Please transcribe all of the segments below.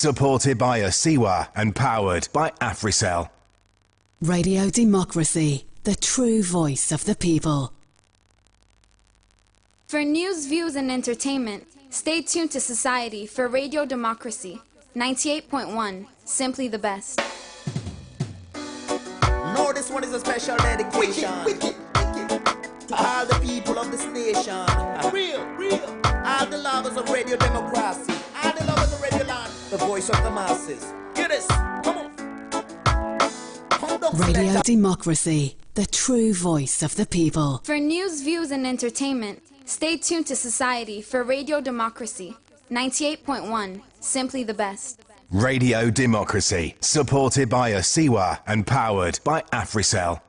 Supported by Asiwa and powered by AfriCell. Radio Democracy, the true voice of the people. For news, views, and entertainment, stay tuned to Society for Radio Democracy, 98.1, simply the best. No, this one is a special dedication to all the people of this nation. Real. All the lovers of Radio Democracy. All the lovers of Radio Land. The voice of the masses. Get this. Come on. Radio Democracy, the true voice of the people. For news, views, and entertainment, stay tuned to Society for Radio Democracy, 98.1, simply the best. Radio Democracy, supported by Asiwa and powered by AfriCell.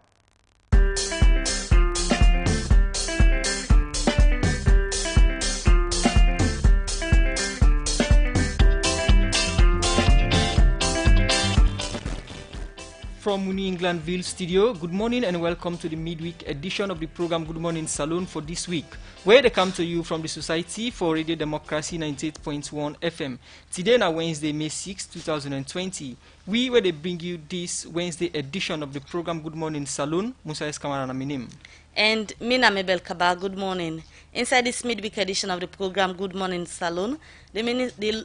From New Englandville studio, good morning and welcome to the midweek edition of the program Good Morning Salone for this week, where they come to you from the Society for Radio Democracy 98.1 FM. Today na Wednesday, May 6, 2020. Where they bring you this Wednesday edition of the program Good Morning Salone. Musa Eskamara na minim. And Mina Mabel Kaba, good morning. Inside this midweek edition of the program Good Morning Salone, the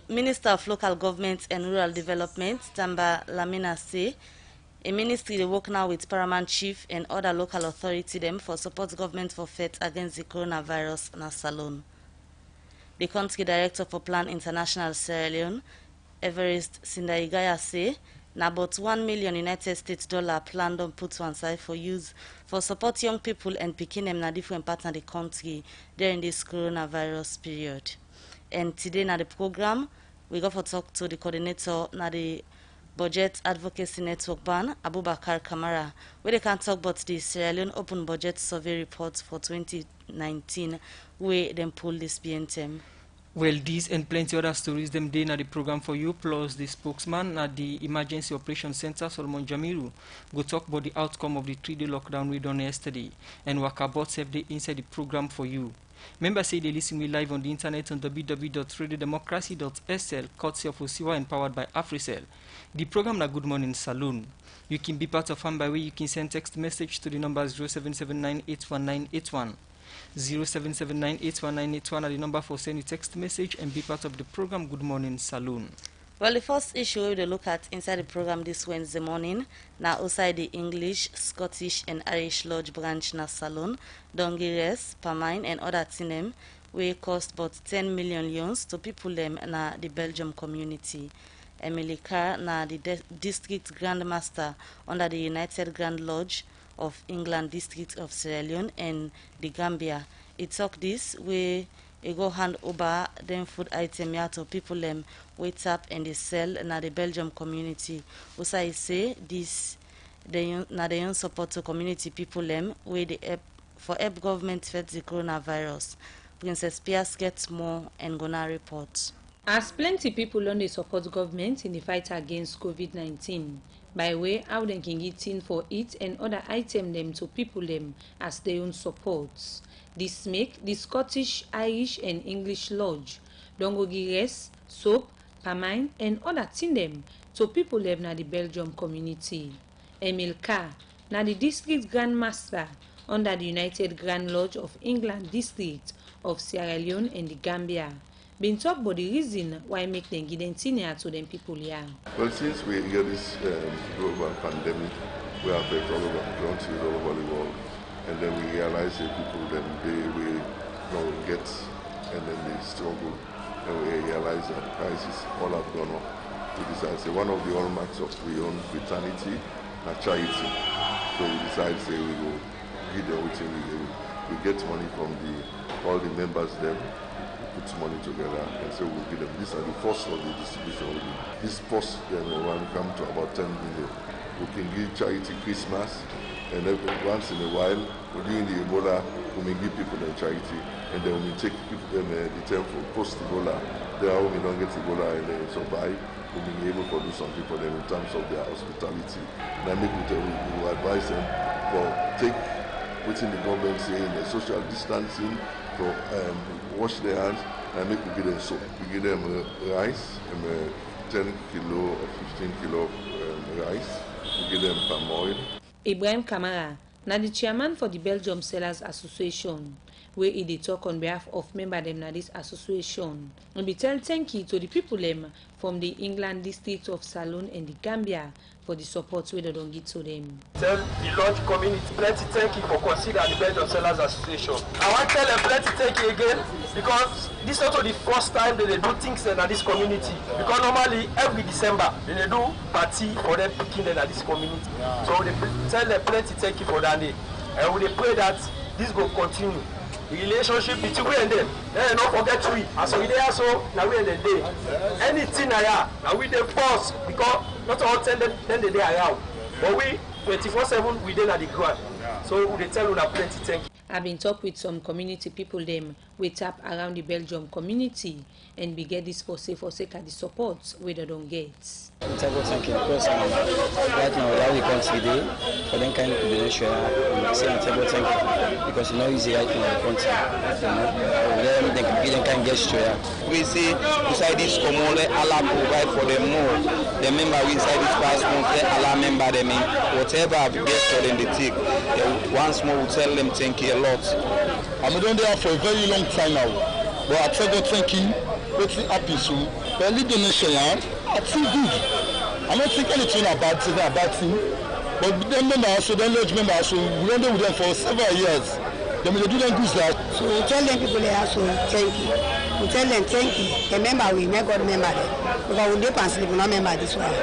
Minister of Local Government and Rural Development, Tamba Lamina say, a ministry they work now with Paramount Chief and other local authority them for support government for fight against the coronavirus na Salone. The country director for Plan International Sierra Leone, Everest Sindaigaya say, na about $1 million United States plan don't put one side for use for support young people and picking them na different parts of the country during this coronavirus period. And today na the program, we go for talk to the coordinator na the Budget Advocacy Network Ban, Abubakar Kamara, where they can talk about the Sierra Leone Open Budget Survey report for 2019, where them pull this BNTM. Well, these and plenty other stories them day na the program for you, plus the spokesman at the Emergency Operations Center, Solomon Jamiru, go talk about the outcome of the 3-day lockdown we done yesterday, and Wakabot save the inside the program for you. Members say they listen me live on the internet on www.radiodemocracy.sl, courtesy of Osiwa and powered by AfriCell. The program na Good Morning Salone. You can be part of fun by way you can send text message to the numbers 0779819881. 0779819881 are the number for send a text message and be part of the program Good Morning Salone. Well, the first issue we will look at inside the program this Wednesday morning, now outside the English, Scottish and Irish Lodge branch na Salone, Unrest, Pamine and other things we cost about 10 million euros to people them na the Belgium community. Emily Carr na the District Grandmaster under the United Grand Lodge of England District of Sierra Leone and the Gambia. It took this we go hand over them food item here to people them wait up and they sell na the Belgium community. Also I say this na the young support to community people them where they help for help government fight the coronavirus. Princess Pierce gets more and gonna report. As plenty people on the support government in the fight against COVID-19 by way how they can get in for it and other item them to people them as their own supports. This make the Scottish, Irish and English Lodge, Unrest, soap, pamine and other thing them to people them na the Belgium community. Emil Carr na the District Grandmaster under the United Grand Lodge of England District of Sierra Leone and the Gambia. Been talk about the reason why make them get in to them people here. Well, since we get this global pandemic, we have the problem of countries all over the world, and then we realize that people then they will get, and then they struggle, and we realize that prices all have gone up. We decide say one of the hallmarks of we own fraternity, na charity. So we decide say we will give them everything we get money from all the members then. Put money together and so we'll give them. These are the first of the distribution. This first one come to about 10 million. We can give charity Christmas and once in a while during the Ebola we may give people the charity and then we take people the term for post Ebola. There are we don't get Ebola and then survive. We may be able to do something for them in terms of their hospitality. And I make we advise them for take within the government saying the social distancing for wash their hands and make we give them soap. We give them rice and 10 kilo or 15 kilo of rice. We give them palm oil. Ibrahim Kamara, na the chairman for the Belgium Sellers Association, where he dey talk on behalf of member them na this association. And we tell thank you to the people them from the England district of Salone and the Gambia for the support we don't give to them. Tell the large community plenty thank you for considering the Belgium Sellers Association. I want to tell them plenty thank you again because this is also the first time that they do things in this community. Because normally every December they do party for them picking in this community. So they tell them plenty thank you for that day. And we pray that this will continue. The relationship between we and them. Then don't forget we. As we there so now we and the day. Anything I have, now we the force because not all 10 then the day I have. But we 24/7 we then at the ground. So we tell you plenty thank you. I've been talk with some community people them we tap around the Belgium community and we get this for sake of the support we don't get. Thank you because right now that we come today for them kind of donation we say thank you because it's not easy right now in the country. Them can gesture. We say inside this community Allah provide for them more. The member inside this passport let Allah member them in whatever gesture them they take. Once more we tell them thank you a lot. I'm doing there for a very long time now. But I tell God thank you. What's happy soon? But lead donation I feel good. I don't think anything about it, but them members, so them large members, so we went there with them for several years. Then we do them good that. So we tell them people they also thank you. We tell them thank you. Remember we make God remember them. Because we dip and sleep, we not remember this one.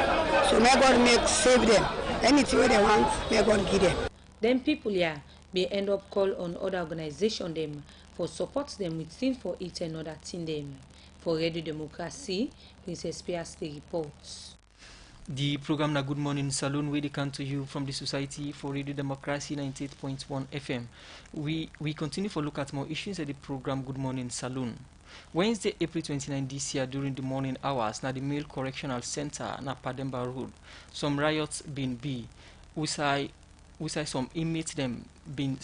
So may God save them. Anything they want, may God give them. Then people here may end up call on other organization them for support them with things for each and other thing them. For Radio Democracy, Princess Pierce the reports. The program na Good Morning Salone where they come to you from the Society for Radio Democracy 98.1 FM. We continue to look at more issues at the program Good Morning Salone. Wednesday, April 29 this year during the morning hours na the Male Correctional Center na Pademba Road. Some riots been we say some inmates them been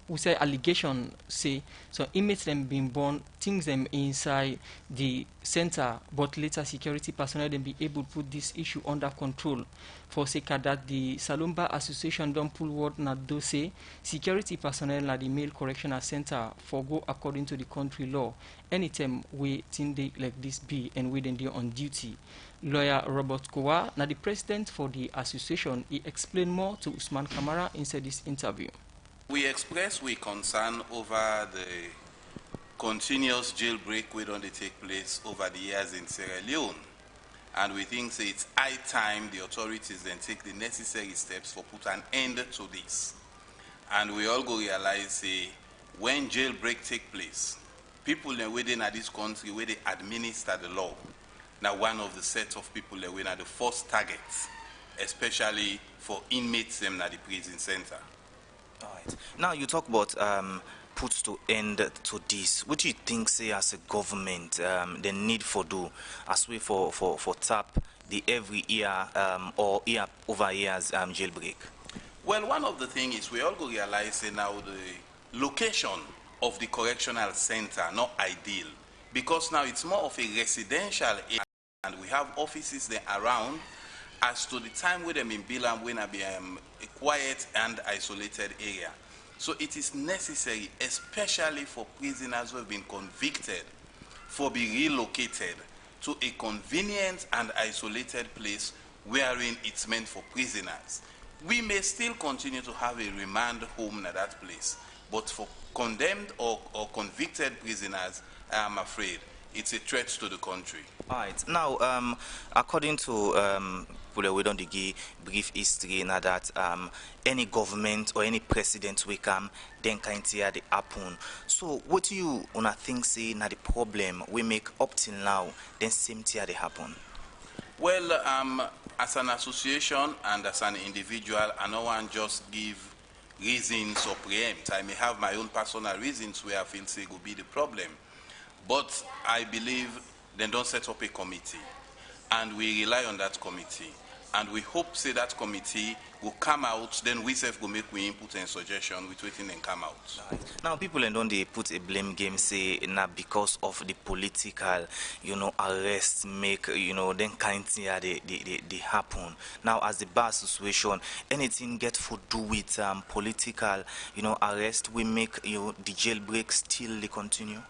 we say allegation say some inmates them been born things them inside the center, but later security personnel then be able to put this issue under control. For sake that the Salomba Association don't pull word na do say security personnel at the Male Correctional Center for go according to the country law anytime we think they like this be and we then they on duty. Lawyer Robert Kowa, now the president for the association, he explained more to Usman Kamara inside this interview. We express we concern over the continuous jailbreak we don't take place over the years in Sierra Leone. And we think say it's high time the authorities then take the necessary steps for put an end to this. And we all go realize say when jailbreak take place, people within this country where they administer the law. Now one of the set of people that we are the first targets, especially for inmates them at the prison center. All right. Now you talk about puts to end to this. What do you think say as a government the need for do as we for tap the every year or year over years jailbreak? Well, one of the things is we all go realize now the location of the correctional center not ideal because now it's more of a residential area. And we have offices there around. As to the time with them in Bilam, when I be a quiet and isolated area. So it is necessary, especially for prisoners who have been convicted, for be relocated to a convenient and isolated place wherein it's meant for prisoners. We may still continue to have a remand home at that place, but for condemned or convicted prisoners, I am afraid it's a threat to the country. All right. Now, according to we don't give brief history now that any government or any president we come, then kind of the happen. So, what do you wanna think say now the problem we make up till now, then same thing they happen? Well, as an association and as an individual, I no one just give reasons or preempt. I may have my own personal reasons where I feel say will be the problem. But I believe they don't set up a committee, and we rely on that committee. and we hope say that committee will come out, then we self go make we input and suggestion with waiting and come out. Now people don't they put a blame game say now because of the political, arrest make then kind thing they happen. Now as the bar situation, anything get for do with political, arrest we make the jailbreak still they continue?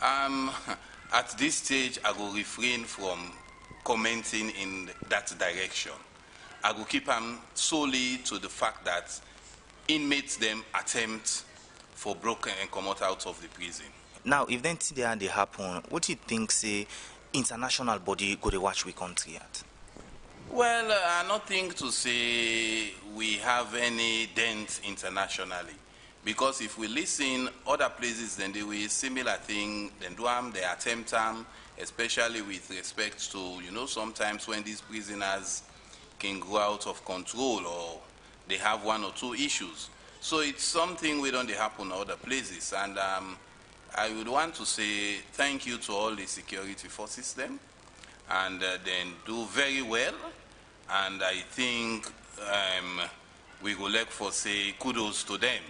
At this stage I will refrain from commenting in that direction. I will keep them solely to the fact that inmates them attempt for broken and come out of the prison. Now, if then they happen, what do you think say international body go to watch we country at? Well, I don't think to say we have any dent internationally. Because if we listen other places, then they will similar thing, then do them, they attempt them, especially with respect to, sometimes when these prisoners can go out of control or they have one or two issues. So it's something we don't happen in other places. And I would want to say thank you to all the security forces then, and then do very well. And I think we will like for say kudos to them.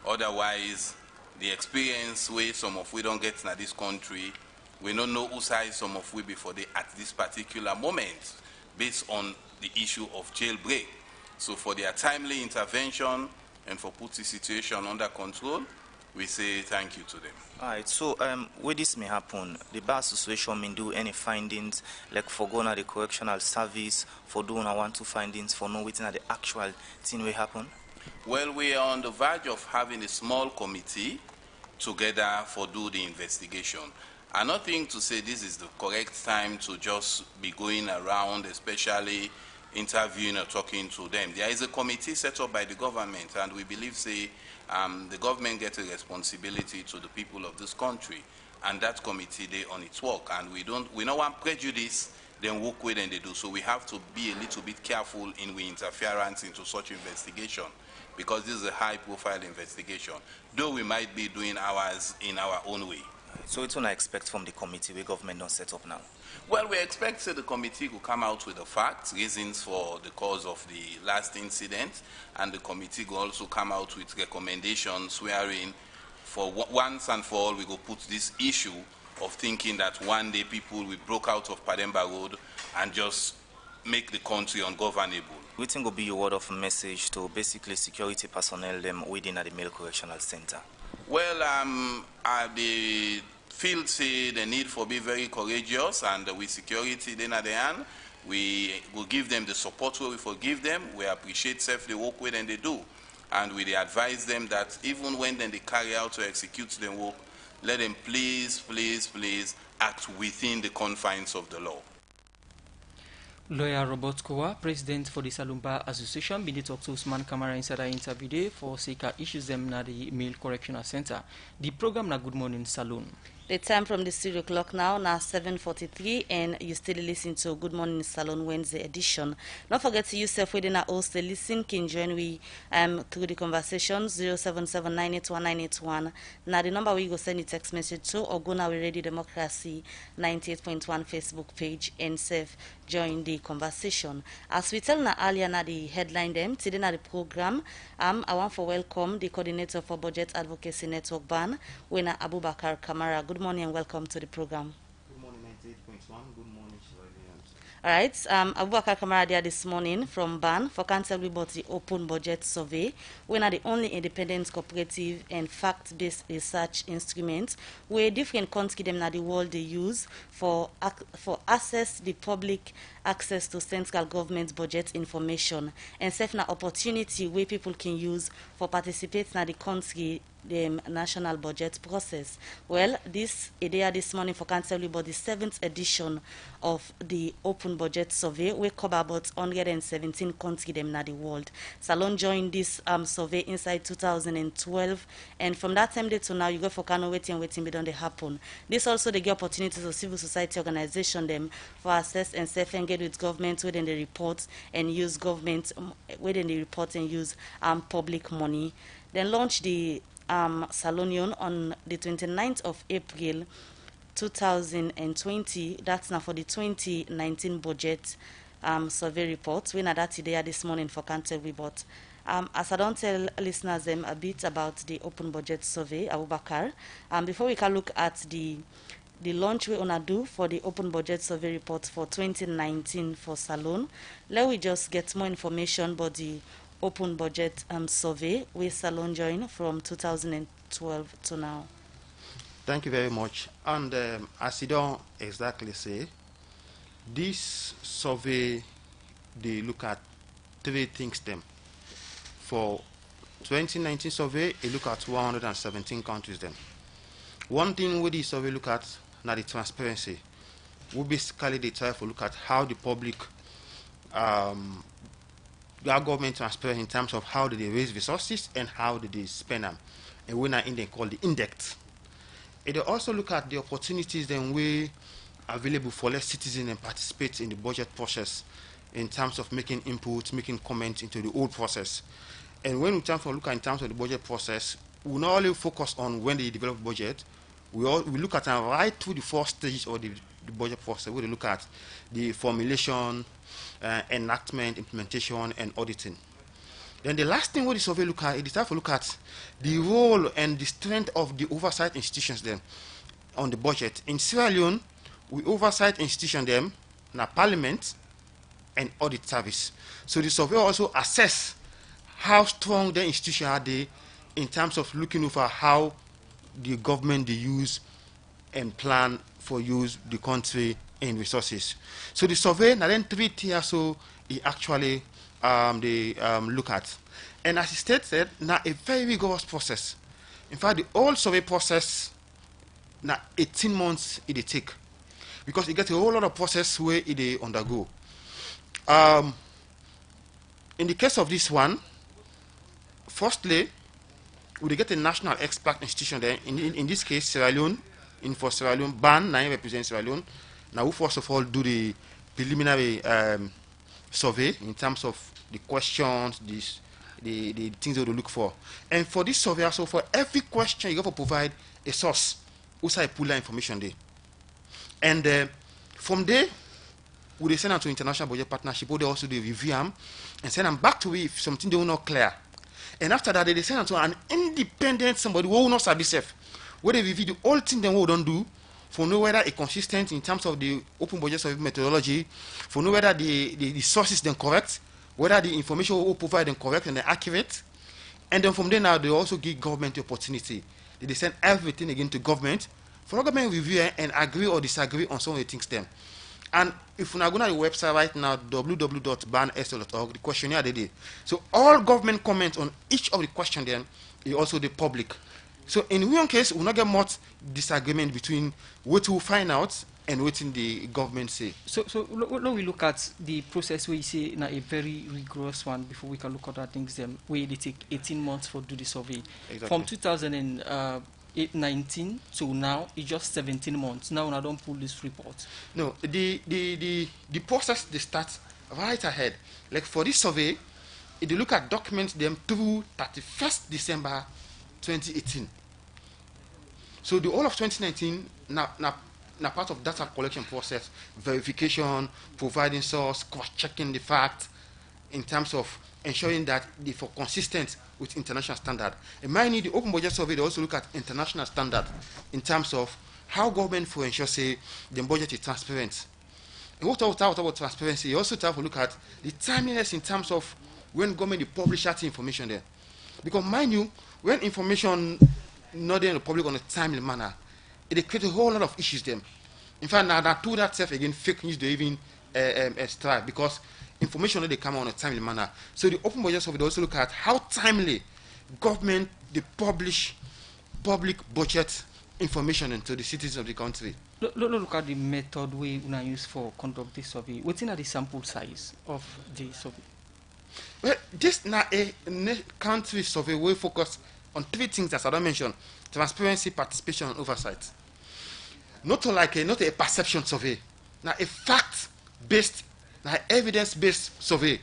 Otherwise, the experience way some of we don't get in this country, we don't know who size some of we before they at this particular moment based on the issue of jailbreak. So for their timely intervention and for put the situation under control, we say thank you to them. All right, so where this may happen, the bar association may do any findings, like for going at the correctional service, for doing a 1-2 findings, for knowing within the actual thing will happen? Well, we are on the verge of having a small committee together for do the investigation. I don't think to say this is the correct time to just be going around, especially interviewing or talking to them. There is a committee set up by the government, and we believe say the government gets a responsibility to the people of this country, and that committee they on its work, and we don't want prejudice then work with and they do. So we have to be a little bit careful in we interference into such investigation, because this is a high profile investigation, though we might be doing ours in our own way. So it's what I expect from the committee where government don't set up now? Well, we expect the committee will come out with the facts, reasons for the cause of the last incident, and the committee will also come out with recommendations wherein for once and for all we will put this issue of thinking that one day people will broke out of Pademba Road and just make the country ungovernable. What will be your word of message to basically security personnel them within the Male Correctional Center? Well, the field say the need for be very courageous, and with security then at the hand, we will give them the support where we forgive them. We appreciate self the work with and they do. And we advise them that even when then they carry out to execute their work, let them please act within the confines of the law. Lawyer Robert Kowa, president for the Salumba Association, been talk to Usman Kamara inside our interview day for Sika issues them na the Male Correctional Center. The program na Good Morning Salone. The time from the studio clock now 7:43, and you still listen to Good Morning Salone Wednesday edition. Don't forget to use self within our host to listen. Can join we through the conversation 077981981. Now the number we go send a text message to, or go now we Radio Democracy 98.1 Facebook page and self join the conversation. As we tell na earlier na the headline them today na the program. I want to welcome the coordinator for Budget Advocacy Network BAN, Wena Abubakar Kamara. Good morning and welcome to the program. Good morning, 98.1. Good morning, Shirley. All right, Abubakar Kamara there this morning from BAN for counsel about the Open Budget Survey. We are the only independent, cooperative and fact-based research instrument where different countries them na the world they use for access the public access to central government budget information, and serve na opportunity where people can use for participate na the country the national budget process. Well, this idea this morning for council about the 7th edition of the Open Budget Survey. We cover about 117 countries them na the world. Salone joined this survey inside 2012, and from that time to now, you go for Kano waiting be done they happen. This also they get opportunities of civil society organization them for access and self engage with government within the report and use government within the report and use public money. Then launch the Salonion on the 29th of April 2020. That's now for the 2019 budget survey report. We know that today this morning for Canterbury, but as I don't tell listeners a bit about the open budget survey, Abubakar, before we can look at the launch we wanna do for the open budget survey report for 2019 for Salone, let we just get more information about the open budget survey with Salone join from 2012 to now. Thank you very much. And as you don't exactly say, this survey, they look at three things them. For 2019 survey, they look at 117 countries then. One thing with the survey look at now the transparency. We basically they try to look at how the public, our government transparent in terms of how do they raise resources and how do they spend them. And we are in they call the index. It also look at the opportunities then we available for less citizens and participate in the budget process in terms of making input, making comments into the whole process. And when we look at in terms of the budget process, we not only focus on when they develop budget, we look at right through the four stages of the budget process. We look at the formulation, enactment, implementation, and auditing. Then the last thing what the survey look at is to look at the role and the strength of the oversight institutions then on the budget. In Sierra Leone, we oversight institution them, na parliament and audit service. So the survey also assess how strong the institution are they in terms of looking over how the government they use and plan for use the country and resources. So the survey now then 3 tiers so it actually they look at. And as it stated, now a very rigorous process. In fact, the whole survey process now 18 months it take because it gets a whole lot of process where it undergo. In the case of this one, firstly, we get a national expert institution there. In this case, Sierra Leone, for Sierra Leone, BAN, now represents Sierra Leone. Now we first of all do the preliminary survey in terms of the questions, the things that we look for. And for this survey, also for every question, you have to provide a source. Also, I pull that information there. And from there, we send them to international budget partnership, where they also do review them and send them back to if something they will not clear. And after that, they send them to an independent somebody who will not sabi safe, where they review the whole thing they will don't do, for know whether it's consistent in terms of the open budget survey methodology, for know whether the sources then correct, whether the information we provide them correct and they're accurate. And then from there now, they also give government the opportunity. They send everything again to government, for government review and agree or disagree on some of the things then. And if we're going to the website right now, www.bansl.org, the questionnaire they did. So all government comments on each of the questions then is also the public. So in one case, we'll not get much disagreement between what we find out and what the government say. So now we look at the process where you say now a very rigorous one before we can look at other things where they take 18 months for do the survey. Exactly. From 2019 to now, it's just 17 months. Now I don't pull this report. No, the process they start right ahead. Like for this survey, if you look at documents them through 31st December 2018. So the whole of 2019 now part of data collection process, verification, providing source, cross-checking the fact in terms of ensuring that they for consistent with international standard. And mind you, the open budget survey, they also look at international standard in terms of how government for ensure say the budget is transparent. And what about transparency, you also have to look at the timeliness in terms of when government publish that information there. Because mind you, when information not in the public on a timely manner, it creates a whole lot of issues then. In fact, now that to that self again, fake news they even strive because information they come on a timely manner. So the open budget survey also look at how timely government they publish public budget information into the citizens of the country. Look at the method we use for conduct this survey. What's in the sample size of the survey? Well, this now a country survey will focus on 3 things as I don't mention: transparency, participation, and oversight. Not a perception survey. Now a fact-based, evidence-based survey.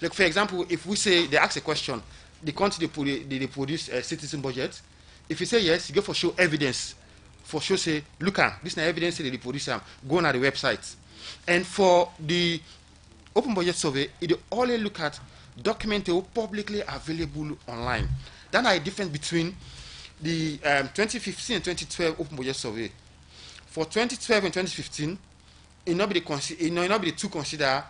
Like for example, if we say they ask a question, the country they produce a citizen budget. If you say yes, you go for show evidence. For sure say, look at this now evidence they produce go on the website. And for the open budget survey, it only look at documents that are publicly available online. That's a difference between the 2015 and 2012 open budget survey. For 2012 and 2015, it not be to consider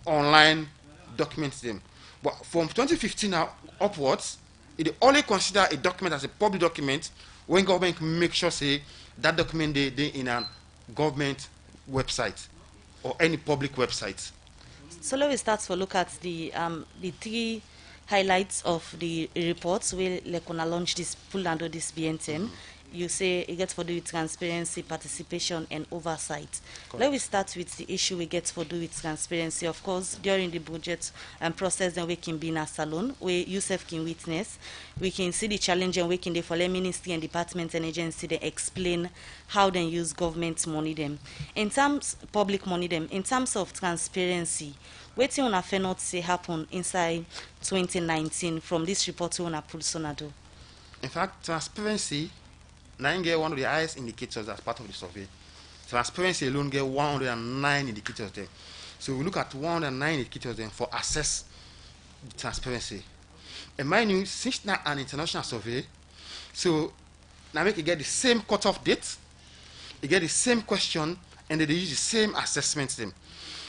online documents them. But from 2015 now upwards, it only consider a document as a public document when government make sure say that document they in a government website or any public website. So let me start to look at the three highlights of the reports where like gonna launch this pull under this BNTM. You say it gets for do with transparency, participation, and oversight. Correct. Let me start with the issue we get for do with transparency. Of course, during the budget process, then we can be in a salon where Yusuf can witness. We can see the challenge and we can for the ministry and departments and agency they explain how they use government money them. In terms public money them, in terms of transparency, what you wanna not say happen inside 2019 from this report you wanna pull sonado? In fact, transparency get one of the highest indicators as part of the survey. Transparency alone get 109 indicators there. So we look at 109 indicators then for assess the transparency. And mind you, since now an international survey, so now make it get the same cutoff date, you get the same question, and they use the same assessments them.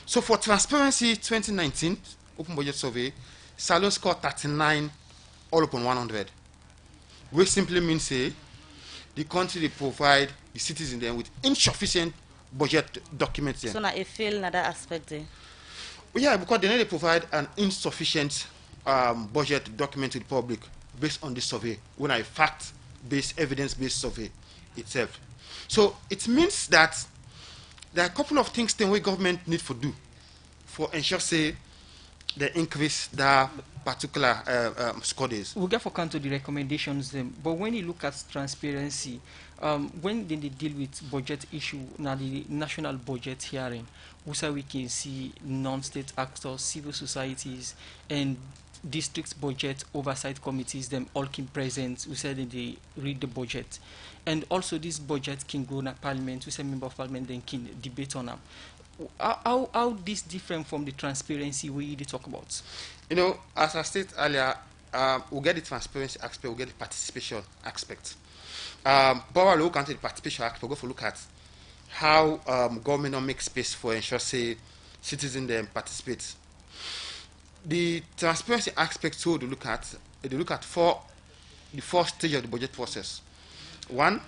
So for transparency 2019 open budget survey, Salone scored 39 all upon 100, which simply means say the country they provide the citizens then with insufficient budget documents. So now a fail in that aspect there. Well, yeah, because they provide an insufficient budget document to the public based on this survey, when a fact-based, evidence-based survey itself. So it means that there are a couple of things the way government need to do for ensure say they increase that particular score days. We'll get for count to the recommendations then, but when you look at transparency, when they deal with budget issue, now the national budget hearing, we can see non-state actors, civil societies, and district budget oversight committees, them all can present, we said they read the budget. And also this budget can go to parliament, we say member of parliament then can debate on them. How this different from the transparency we talk about? You know, as I stated earlier, we'll get the transparency aspect, we'll get the participation aspect. But we'll look at the participation aspect, we'll go for look at how government will make space for ensure say citizens then participate. The transparency aspect so they look at for the first stage of the budget process. One,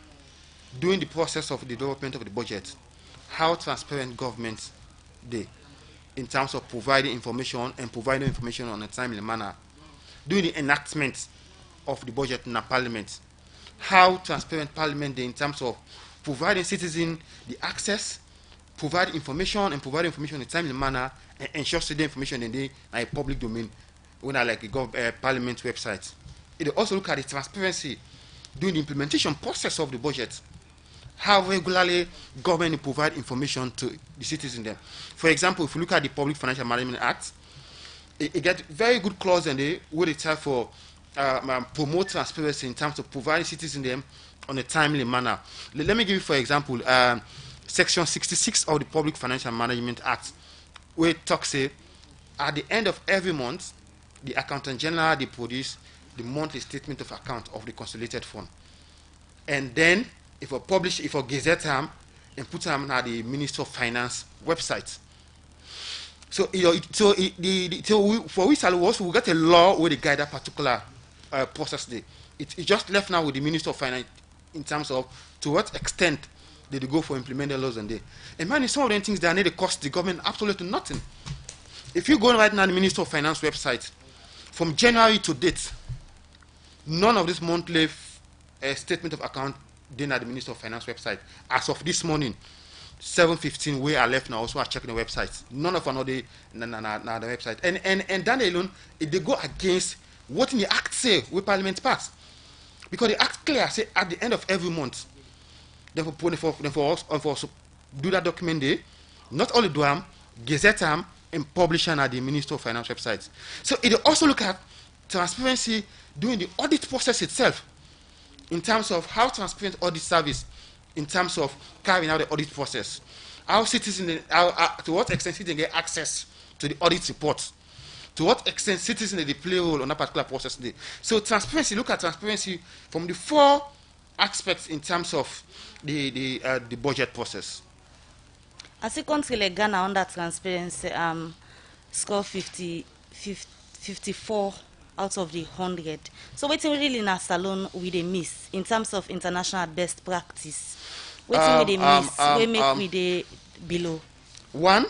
during the process of the development of the budget, how transparent government they in terms of providing information and providing information on a timely manner. During the enactment of the budget in the parliament, how transparent parliament they in terms of providing citizens the access, provide information and provide information in a timely manner and ensure that the information in the public domain when I like a parliament website. It also look at the transparency during the implementation process of the budget. How regularly government provide information to the citizens there. For example, if you look at the Public Financial Management Act, it get very good clause in there where they try for promote transparency in terms of providing citizens them on a timely manner. Let me give you, for example, Section 66 of the Public Financial Management Act, where it talks say at the end of every month, the Accountant General they produce the monthly statement of account of the consolidated fund, and then if I publish, if I gazette them and put them at the Minister of Finance website. So, for we also we got a law where they guide that particular process. It's just left now with the Minister of Finance in terms of to what extent did they go for implementing laws and they. And man, some of them things that need to cost the government absolutely nothing. If you go right now on the Minister of Finance website, from January to date, none of this monthly statement of account then at the Minister of Finance website. As of this morning, 7:15, where I left now, also I checking the website. None of another the website. And that alone, they go against what in the Act say where Parliament passed. Because the Act clear say at the end of every month, for us do that document there, not only do them, gazette them, and publish them at the Minister of Finance website. So it also look at transparency during the audit process itself, in terms of how transparent audit service, in terms of carrying out the audit process. how citizens, to what extent citizens get access to the audit report, to what extent citizens they play a role on that particular process today. So transparency, look at transparency from the 4 aspects in terms of the budget process. As a country like Ghana under transparency, score 54 out of the 100. So waiting really in a salon with a miss in terms of international best practice. Waiting with a miss, we make with a below. One,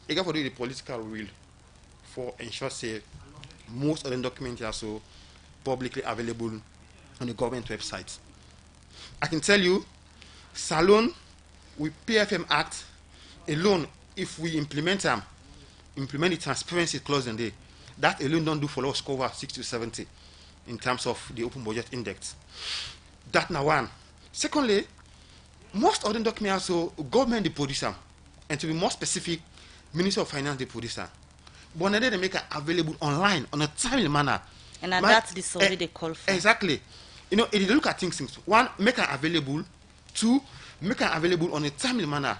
you got to do the political will for ensure say most of the documents are so publicly available on the government website. I can tell you, Salone with PFM Act alone, if we implement the transparency clause in there, that alone don't do for us cover 60 to 70 in terms of the open budget index. That now one. Secondly, most of the documents also government the producer, and to be more specific, Minister of Finance the producer. But then they make it available online on a timely manner. And that's the survey they call for. Exactly. You know, if you look at things, one, make it available. 2, make it available on a timely manner.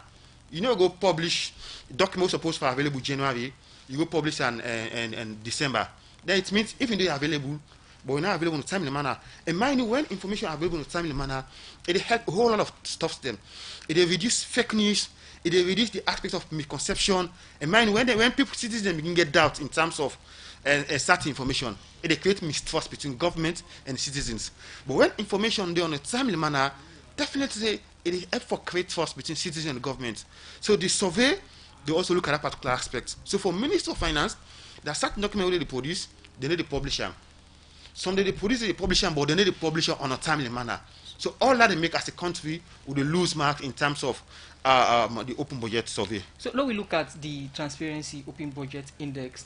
You know, go publish documents supposed for available January, you go publish in December. Then it means even they are available, but we're not available in a timely manner. And mind you, when information is available in a timely manner, it helps a whole lot of stuff to them. It reduce fake news, it reduce the aspect of misconception. And mind you, when people, citizens begin get doubt in terms of certain information, it creates mistrust between government and citizens. But when information is on a timely manner, definitely it helps for create trust between citizens and government. So the survey, they also look at that particular aspect. So for Minister of Finance, there are certain documents they produce, they need to publish them. Some they produce, they publish them, but they need to publish them on a timely manner. So all that they make as a country would lose mark in terms of the open budget survey. So now we look at the transparency open budget index.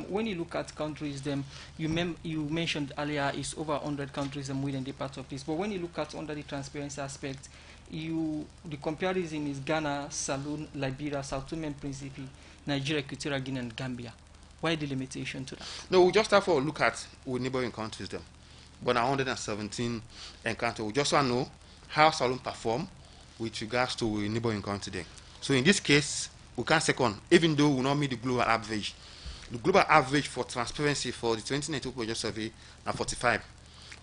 When you look at countries, them you mentioned earlier is over 100 countries and within the part of this. But when you look at under the transparency aspect, the comparison is Ghana, Salone, Liberia, Sao Tome and Principe, Nigeria, Equatorial Guinea, and Gambia. Why the limitation to that? No, we just have to look at with neighboring countries them. But 117 encounters, we just want to know how Salone perform with regards to neighboring country there. So in this case, we can't second, even though we not meet the global average. The global average for transparency for the 2019 budget survey are 45.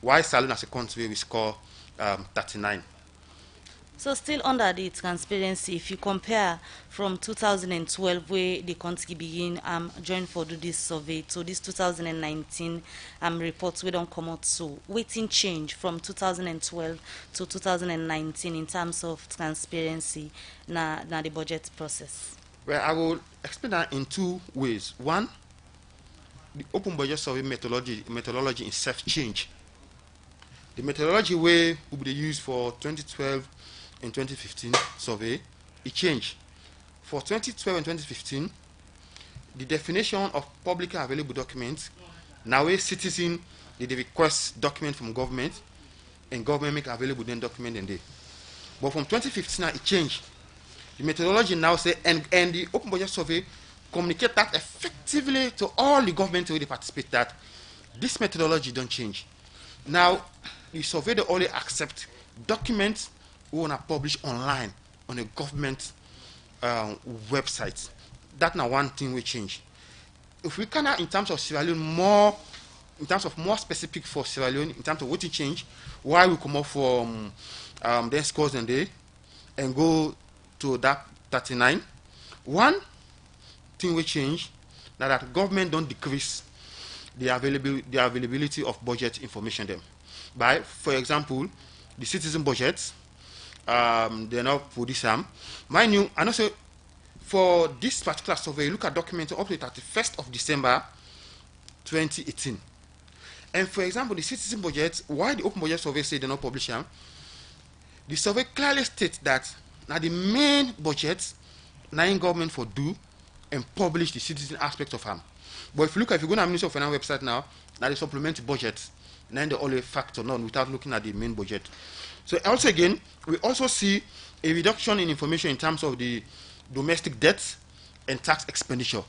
While Salone as a country we score 39. So still under the transparency, if you compare from 2012 where the country begin join for do this survey to this 2019 reports we don't come out, so waiting change from 2012 to 2019 in terms of transparency na the budget process. Well, I will explain that in 2 ways. One, the open budget survey methodology itself change. The methodology way will be used for 2012 and 2015 survey, it changed. For 2012 and 2015, the definition of publicly available documents, now a citizen they request document from government, and government make available then document and they. But from 2015 now it changed. The methodology now say and the open budget survey communicate that effectively to all the government where they participate that this methodology don't change. Now the survey they only accept documents we want to publish online on a government website. That's now one thing we change. If we can, in terms of Sierra Leone, more specific for Sierra Leone, in terms of what to change, why we come up from then scores and day and go to that 39. One thing we change that government don't decrease the availability of budget information them. By, for example, the citizen budget. They're not produce them. Mind you, and also for this particular survey, look at documents up to 31st of December 2018. And for example, the citizen budget, why the open budget survey say they're not publish them, the survey clearly states that now the main budget, nine government for do and publish the citizen aspect of them. But if you look at, if you go to the Ministry of Finance website now the supplementary budget, then they only factor none without looking at the main budget. So also again, we also see a reduction in information in terms of the domestic debt and tax expenditure.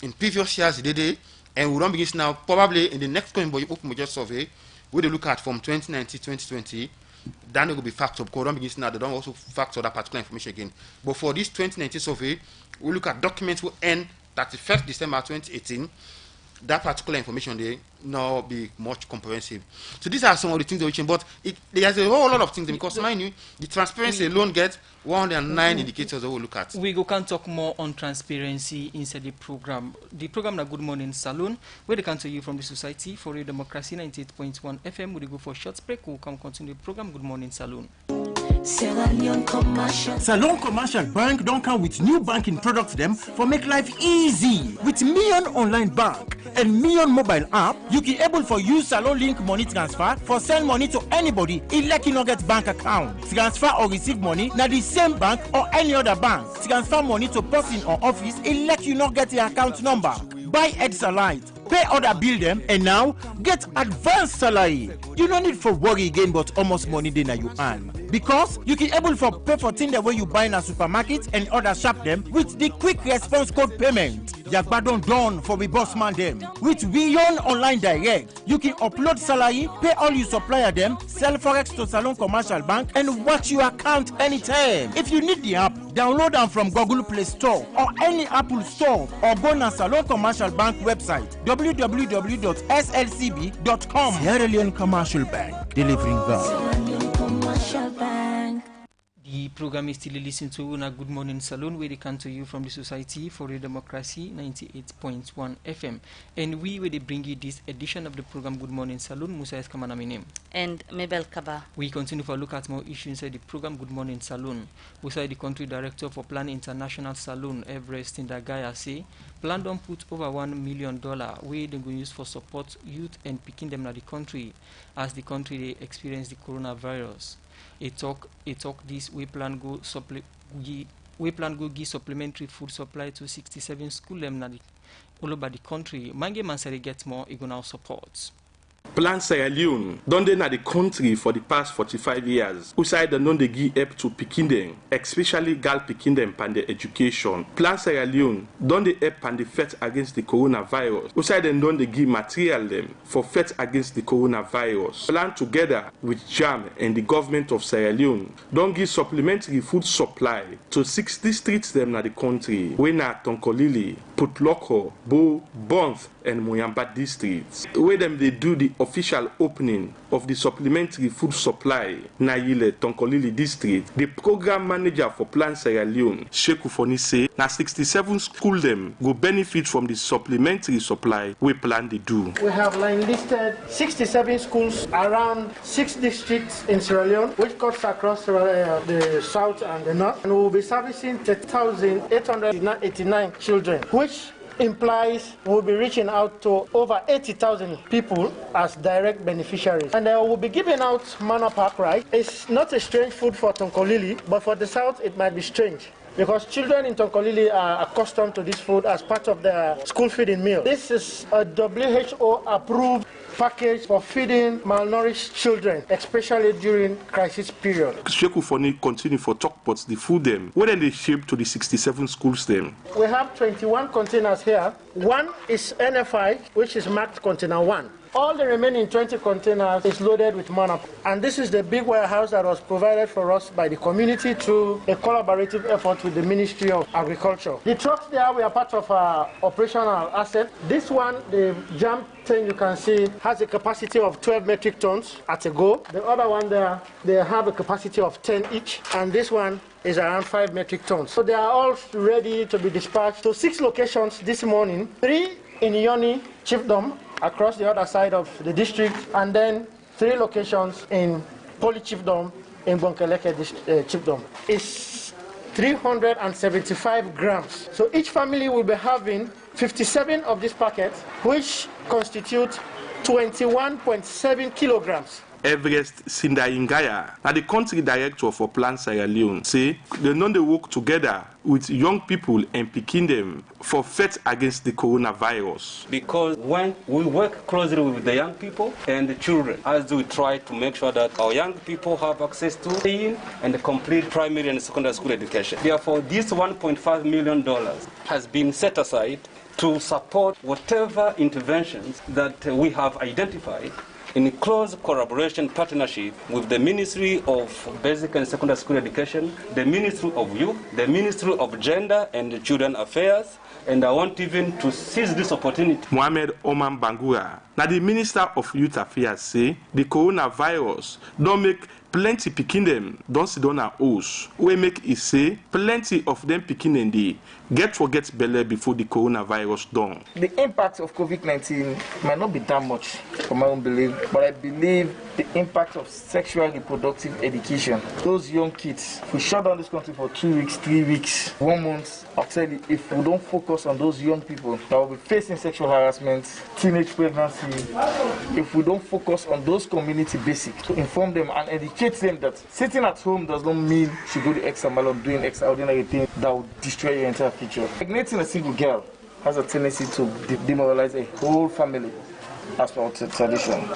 In previous years, they did, and we don't begin now, probably in the next open budget survey, we will look at from 2019-2020, that will be factor because don't begin now they don't also factor that particular information again. But for this 2019 survey, we look at documents will end 31st December 2018. That particular information they now be much comprehensive. So these are some of the things that we change, but there's a whole lot of things because mind you, the transparency alone gets 109 indicators that we'll look at. We can talk more on transparency inside the program. The program na Good Morning Salone, where they come to you from the Society for Radio Democracy 98.1 FM. We go for a short break. We'll come continue the program Good Morning Salone. Salone Commercial Bank don't come with new banking products them for make life easy. With Million Online Bank and Million Mobile App, you can able for use Salone Link money transfer for send money to anybody elect you not get bank account. Transfer or receive money na the same bank or any other bank. Transfer money to person or office elect you not get the account number. Buy heads alike, pay other bill them, and now get advanced salary. You don't need for worry again, but almost money then you earn. Because you can able for pay for things the way you buy in a supermarket and other shop them with the quick response code payment. Yagbadon done for the boss man them. With Beyond Online Direct, you can upload salary, pay all you supplier them, sell forex to Salone Commercial Bank, and watch your account anytime. If you need the app, download them from Google Play Store or any Apple Store, or go to Salone Commercial Bank website www.slcb.com. Sierra Leone Commercial Bank, delivering value. The program is still listening to Una Good Morning Salone, where they come to you from the Society for Radio Democracy 98.1 FM. And we will bring you this edition of the program Good Morning Salone. Musa Eskamana my name. And Mabel Kaba. We continue to look at more issues inside the program Good Morning Salone. Musa, the country director for Plan International Salone, Unrest in Dagaya, say Plan don't put over $1 million where they go use for support youth and picking them in the country as the country they experience the coronavirus. A talk this we plan go give supplementary food supply to 67 schools all over the country. Mange Mansari gets more economic support. Plan Sierra Leone don dey na the country for the past 45 years. Usai dem don dey give help to pikin dem, especially girl pikin dem and their education. Plan Sierra Leone don dey help and the fight against the coronavirus. Usai dem don dey give material dem for fight against the coronavirus. Plan together with JAM and the government of Sierra Leone don give supplementary food supply to 6 districts dem na the country, wey na Tonkolili, Putloko, Bo, Bonth and Moyamba districts. Where them they do the official opening of the supplementary food supply na Yile Tonkolili district. The program manager for Plan Sierra Leone, Sheku Foni, say na 67 school them go benefit from the supplementary supply we plan to do. We have listed 67 schools around 6 districts in Sierra Leone, which cuts across the south and the north, and we will be servicing 10,889 children, which implies we'll be reaching out to over 80,000 people as direct beneficiaries. And we'll be giving out Mana Park rice. It's not a strange food for Tonkolili, but for the south it might be strange, because children in Tonkolili are accustomed to this food as part of their school feeding meal. This is a WHO approved package for feeding malnourished children, especially during crisis period. Sheku Foni continue for talk about the food them. When they ship to the 67 schools them? We have 21 containers here. One is NFI, which is marked container 1. All the remaining 20 containers is loaded with Mana. And this is the big warehouse that was provided for us by the community through a collaborative effort with the Ministry of Agriculture. The trucks there were part of our operational asset. This one, the jam thing you can see, has a capacity of 12 metric tons at a go. The other one there, they have a capacity of 10 each. And this one is around 5 metric tons. So they are all ready to be dispatched to 6 locations this morning. 3 in Yoni Chiefdom, across the other side of the district, and then 3 locations in Poli Chiefdom, in Bonkeleke Chiefdom. It's 375 grams. So each family will be having 57 of these packets, which constitute 21.7 kilograms. Everest Sindaingaya, now the country director for Plan Sierra Leone, say they know they work together with young people and picking them for fight against the coronavirus. Because when we work closely with the young people and the children, as we try to make sure that our young people have access to clean and complete primary and secondary school education. Therefore, this $1.5 million has been set aside to support whatever interventions that we have identified in close collaboration partnership with the Ministry of Basic and Secondary School Education, the Ministry of Youth, the Ministry of Gender and Children Affairs, and I want even to seize this opportunity. Mohamed Oman Bangura, now the Minister of Youth Affairs, say the coronavirus don't make plenty picking them, don't sit down at house. We make it say plenty of them picking them they get belly before the coronavirus done. The impact of COVID-19 might not be that much for my own belief, but I believe the impact of sexual reproductive education. Those young kids, we shut down this country for 2 weeks, 3 weeks, 1 month. I'll tell you, if we don't focus on those young people that will be facing sexual harassment, teenage pregnancy, if we don't focus on those community basics to inform them and educate them that sitting at home does not mean you go the extra mile of doing extraordinary things that will destroy your entire future. Impregnating a single girl has a tendency to demoralize a whole family as per our tradition.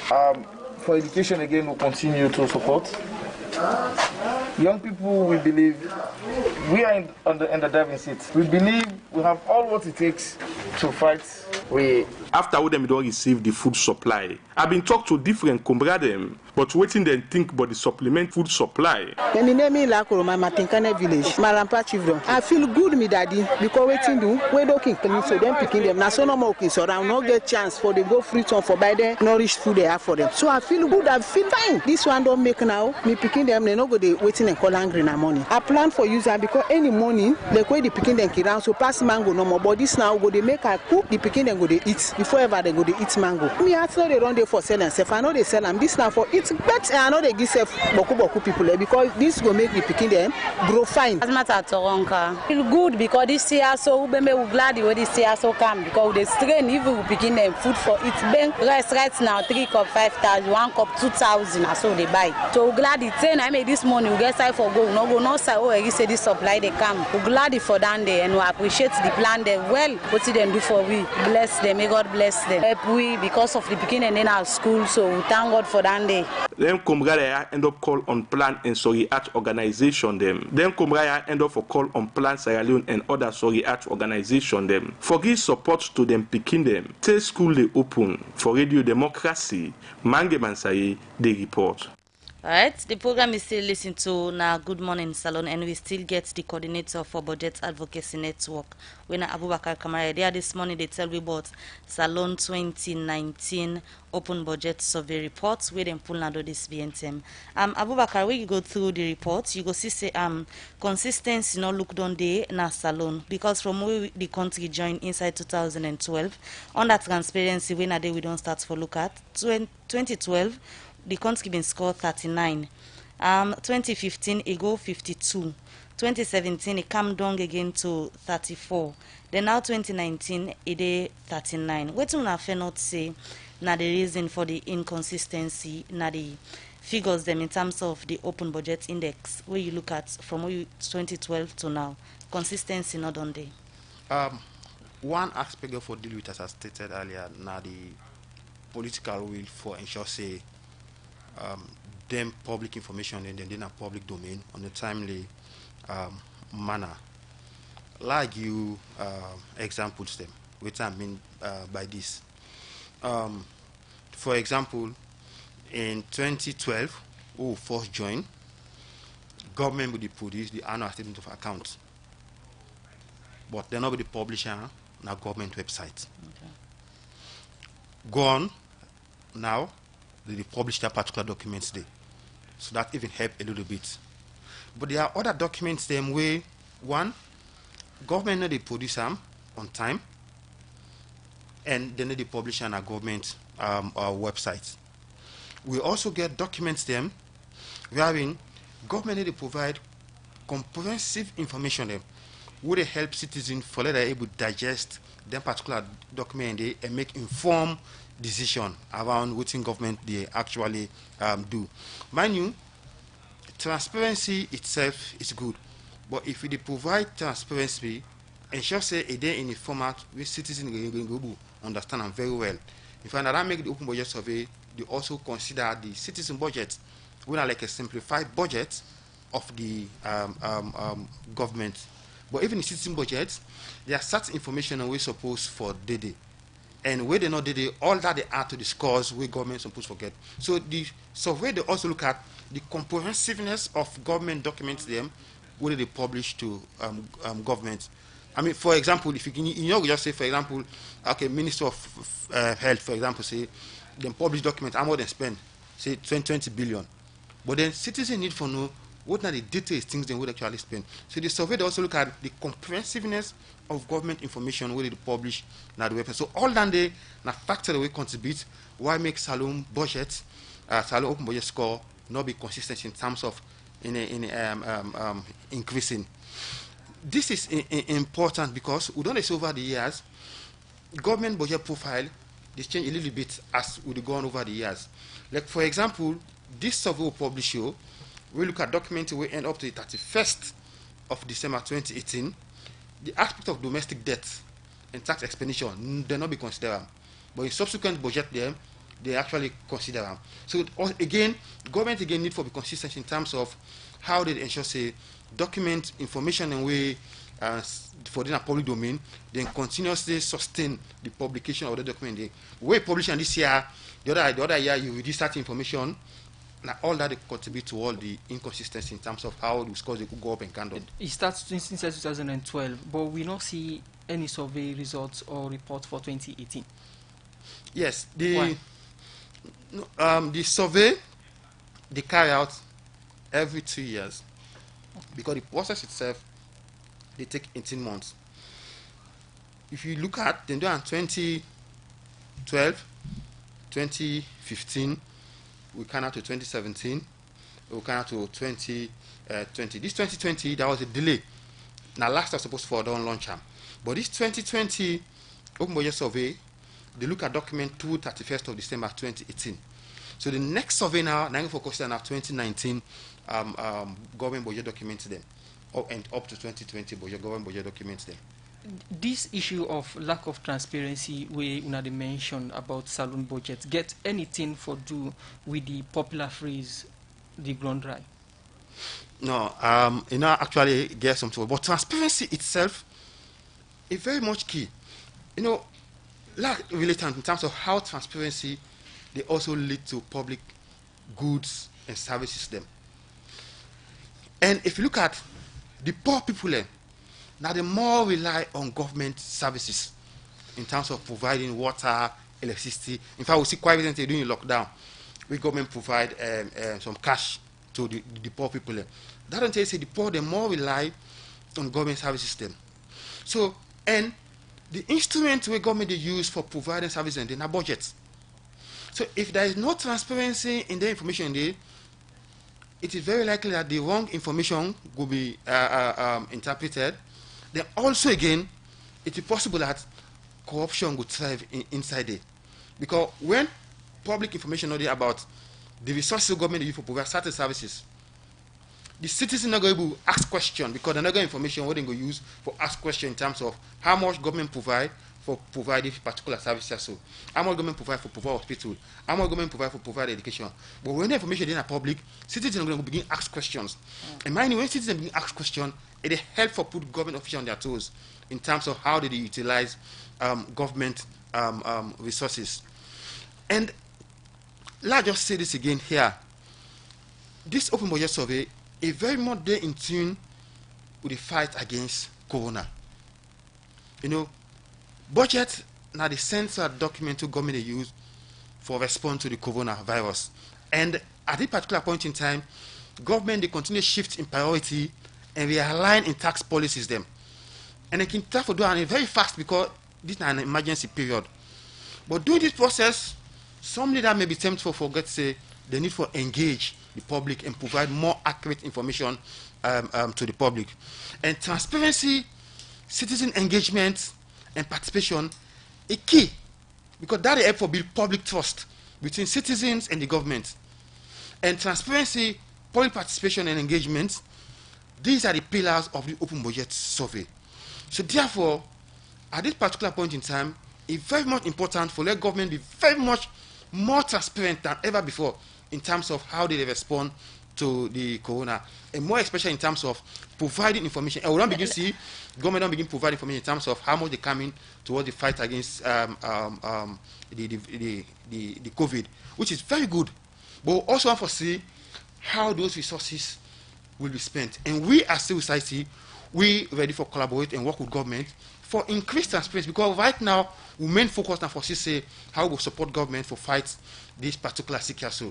For education, again, we'll continue to support. Young people, we believe we are in the driving seat. We believe we have all what it takes to fight. After all them don't receive the food supply, I've been talked to different comrades, but waiting then think about the supplement food supply. When you name me like my Matinkane village, Marampa children, I feel good, me daddy, because waiting do we don't clean so them picking them. Now so no more so I not get chance for the go free on for buy them nourished food they have for them. So I feel good, I feel fine. This one don't make now. Me picking them, they no go they waiting and call angry na money. I plan for user because any morning they go the picking them kiran so pass mango no more. But this now go they make I cook the picking them go they eat before ever they go they eat mango. Me I know they run there for selling self. I know they sell them. This now for eat better. I know they give self boku people because this go make the picking them grow fine. As matter Toronka feel good because this year so we glad the way this year so come because they strain even we picking them food for it. Bank rice right now 3 cup 5,000, 1 cup 2,000. So they buy. So we glad it's 10. I make this money we get side for go. No side. Oh, you say this supply they come. We glad it for down there and we appreciate the plan they well. What did they do for we? Bless them. May God bless them. Help we because of the beginning and in our school. So we thank God for that day. Then Comrade end up call on Plan and Sorry Art organization them. Then Comrade end up for call on Plan Sierra Leone and other Sorry Art organization them. For give support to them picking them. Till school they open for Radio Democracy. Mange Mansaye they report. Alright, the program is still listening to now Good Morning Salone and we still get the coordinator for Budget Advocacy Network. When Abubakar Kamara there this morning they tell me about Salone 2019 Open Budget Survey reports where them pull out this BNTM. Abubakar, when you go through the reports, you go see say consistency no look down there na Salone because from where the country joined inside 2012 on that transparency when a day we don't start for look at 2012. The country been scored 39. 2015 it go 52. 2017 it come down again to 34. Then now 2019 it is 39. What do you not say? Now the reason for the inconsistency, now the figures them in terms of the open budget index where you look at from 2012 to now, consistency not on there. One aspect of deal with as I stated earlier, now the political will for ensure say. Them public information and then a public domain on a timely manner. Like you examples them, which I mean by this. For example, in 2012, who first joined, government would produce the annual statement of accounts, but they're not with the publisher on a government website. Okay. Gone now. They publish that particular documents there. So that even help a little bit. But there are other documents them where one, government they produce them on time and then they publish on a government website. We also get documents them wherein government they provide comprehensive information them where they help citizens for they're able to digest them particular document they and make informed decision around what in government they actually do. Mind you, transparency itself is good, but if we provide transparency, ensure say a day in a format where citizens will understand them very well. If I make the open budget survey, they also consider the citizen budget, we are like a simplified budget of the government. But even the citizen budget, there are certain information we're supposed for day. and where they not did it, all that they add to the scores where government supposed to forget. So the survey they also look at the comprehensiveness of government documents them where they publish to government. I mean, for example, if we just say, for example, okay, Minister of Health, for example, say, then publish document, how much they spend, say 20 billion. But then citizens need to know what are the details things they would actually spend. So the survey they also look at the comprehensiveness of government information where they publish now the website. So all that they na factor that we contribute why make Salone budget, Salone open budget score not be consistent in terms of increasing. This is important because we don't see over the years government budget profile they change a little bit as we go on over the years. Like for example, this survey we publish here, we look at documents we end up to the 31st of December 2018. The aspect of domestic debt and tax expenditure they not be considered, but in subsequent budget them they actually consider them. So again, government again need for be consistent in terms of how they ensure say document information and way for the public domain, then continuously sustain the publication of the document. The way publishing this year, the other year you release that information. Now all that they contribute to all the inconsistency in terms of how the scores they could go up and down. It starts since 2012, but we don't see any survey results or report for 2018. Yes, the survey they carry out every 2 years because the process itself they take 18 months. If you look at then do in 2012, 2015. We came out to 2017, we came out to 2020. This 2020, there was a delay. Now last year supposed to don't launch them. But this 2020 open budget survey, they look at document 31st of December 2018. So the next survey now focus on 2019 government budget documents them. And up to 2020 government budget documents them. This issue of lack of transparency we already mentioned about Salone budget get anything for do with the popular phrase the ground dry? No, actually get some trouble. But transparency itself is very much key. Related in terms of how transparency they also lead to public goods and services them. And if you look at the poor people now they more rely on government services in terms of providing water, electricity. In fact, we see quite recently during lockdown, we government provide some cash to the poor people. That don't say the poor they more rely on government service system. So and the instrument where government they use for providing services and their budgets. So if there is no transparency in the information there, it is very likely that the wrong information will be interpreted. Then also again, it is possible that corruption would thrive inside it. Because when public information is about the resources the government use for provide certain services, the citizens are not going to ask questions because they're not getting information what they're going to use for ask questions in terms of how much government provide for providing particular services. So how much government provide for provide hospital, how much government provide for provide education. But when the information is in the public, citizens are going to begin to ask questions. And mind you, when citizens begin to ask questions, it helps for put government officials on their toes in terms of how they utilize government resources. And let's just say this again here. This open budget survey is very much there in tune with the fight against corona. Budget now the central document to government they use for response to the coronavirus. And at this particular point in time, government they continue to shift in priority and realign in tax policies them. And they can try to do it very fast because this is an emergency period. But during this process, some leaders may be tempted to forget say they need to engage the public and provide more accurate information to the public. And transparency, citizen engagement, and participation is key because that helps for build public trust between citizens and the government. And transparency, public participation, and engagement, these are the pillars of the open budget survey. So therefore, at this particular point in time, it's very much important for the government to be very much more transparent than ever before in terms of how they respond to the corona, and more especially in terms of providing information. And we don't begin to see government don't begin providing information in terms of how much they come in towards the fight against the COVID, which is very good. But we also want to see how those resources will be spent. And we as civil society, we ready for collaborate and work with government for increased transparency, because right now we main focus now for say how we support government for fight this particular sickness.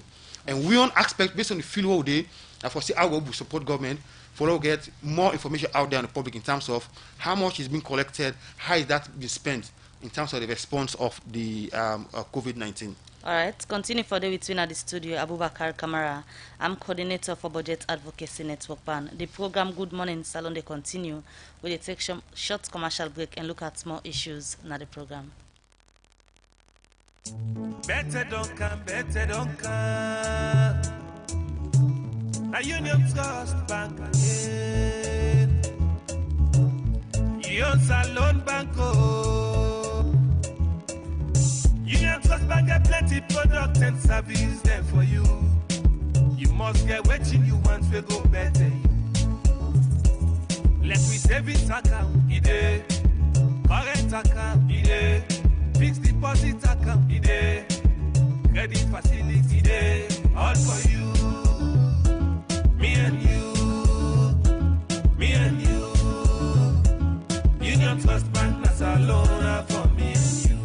And we on aspect based on the field where they and for see how we support government for to get more information out there in the public in terms of how much is being collected, how is that being spent in terms of the response of the COVID-19. All right, continue for the between at the studio, Abubakar Kamara. I'm coordinator for Budget Advocacy Network Ban. The program Good Morning Salone, they continue. We'll take short commercial break and look at more issues in the program. Better don't come, better don't come. Now Union Trust Bank again. Union Salone Banco. Union Trust Bank get plenty product and service there for you. You must get what you want to go better. Let me savings account, ide. Current account, ide. Fixed deposit account, ide. Credit facility, ide. All for you. Me and you. Me and you. Union Trust Bank, that's a loan for me and you.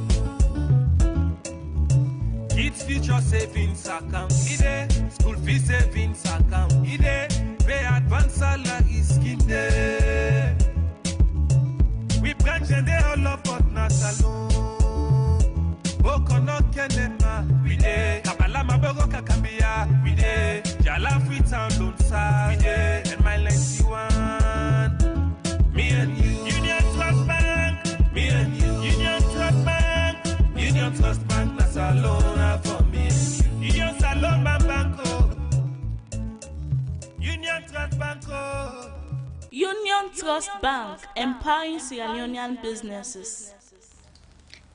Kids future savings account, ide. School fee savings account, ide. Pay advance salary scheme, ide. We branch and they all love partner salon. Boko no kenema, we ide. Kabala mabogo kakambia, we ide. Jala free town loan sa, we ide. And my 91, me and you. Union Trust Bank, me and you. Union Trust Bank, Union Trust Bank, na salon for me and you. Union Salone Banco, Union Trust Banco. Union Trust Bank, empowering Sierra Leonean businesses.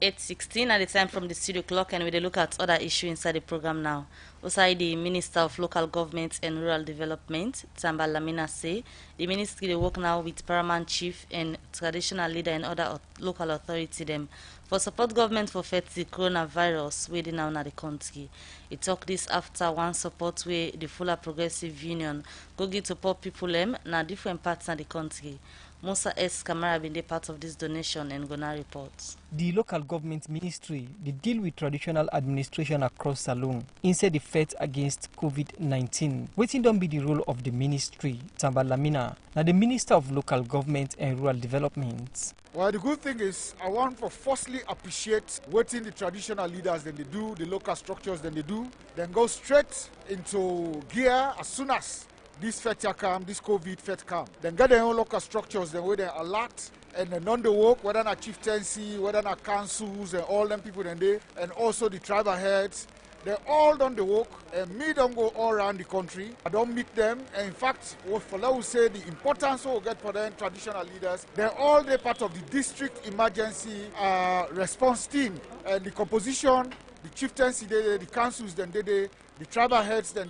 8:16 at the time from the studio clock, and we look at other issues inside the program now. Outside the Minister of Local Government and Rural Development, Tamba Lamina say the ministry they work now with paramount chief and traditional leader and other local authority them for support government for fight the coronavirus within now in the country. He talked this after one support where the Fuller Progressive Union go give to poor people them na different parts of the country. Musa S. Kamara been part of this donation and gonna report. The local government ministry, they deal with traditional administration across Salone inside the fight against COVID-19. Waiting don't be the role of the ministry, Tamba Lamina, now the Minister of Local Government and Rural Development. Well, the good thing is, I want to firstly appreciate what the traditional leaders then they do, the local structures then they do, then go straight into gear as soon as this fete come, this COVID fete come. Then get their own local structures, then where they alert and then on the work, whether not chieftaincy, whether not councils and all them people then they, and also the tribal heads, they all done the work, and me don't go all around the country. I don't meet them, and in fact, what Fala will say, the importance we get for them traditional leaders, they're all the part of the district emergency response team, and the composition, the chieftaincy, the councils, then the tribal heads, then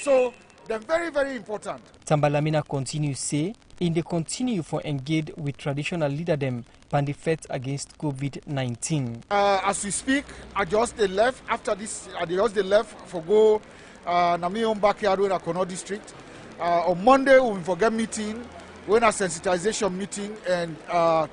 so they're very, very important. Tambalamina continues say, in the continue for engage with traditional leader them and the fight against COVID-19. As we speak, I just left after this. I just left for go na my own backyard in Akono district. On Monday we will get meeting, when a sensitization meeting and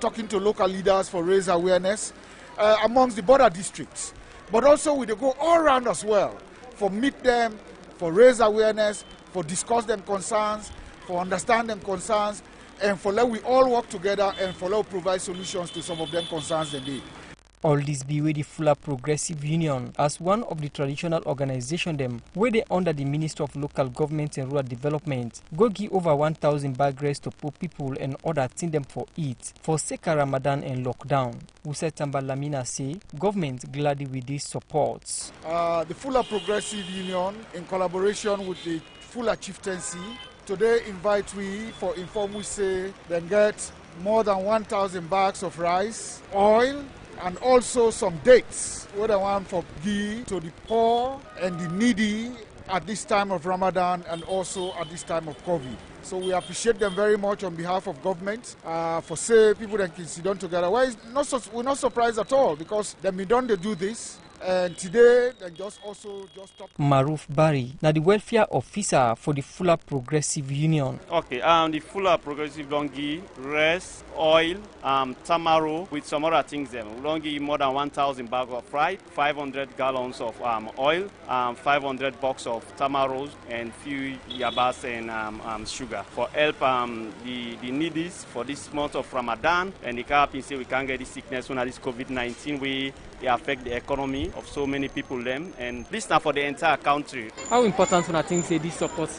talking to local leaders for raise awareness amongst the border districts. But also we go all around as well for meet them, for raise awareness, for discuss them concerns, for understand them concerns, and for let we all work together and for let provide solutions to some of them concerns they need. All this be with the Fuller Progressive Union as one of the traditional organization them where they under the Minister of Local Government and Rural Development go give over 1,000 bag rice to poor people and other thing them for eat for Seka Ramadan and lockdown. Usa Tamba Lamina say government gladly with these supports. The Fuller Progressive Union in collaboration with the Fuller Chieftaincy today invite we for informal say then get more than 1,000 bags of rice, oil, and also some dates, whether one for give to the poor and the needy at this time of Ramadan and also at this time of COVID. So we appreciate them very much on behalf of government for say people that can sit down together. Well, we're not surprised at all because they do this. And today, they just stop. Maruf Bari, now the welfare officer for the Fuller Progressive Union. Okay, the Fuller Progressive don't give rice, oil, tamaro with some other things. Them we don't give more than 1,000 bags of fried, 500 gallons of oil, 500 boxes of tamaros, and few yabas and sugar for help the needies for this month of Ramadan. And the can say we can't get this sickness when this COVID-19 we. It affect the economy of so many people them, and this now for the entire country. How important when I think say this support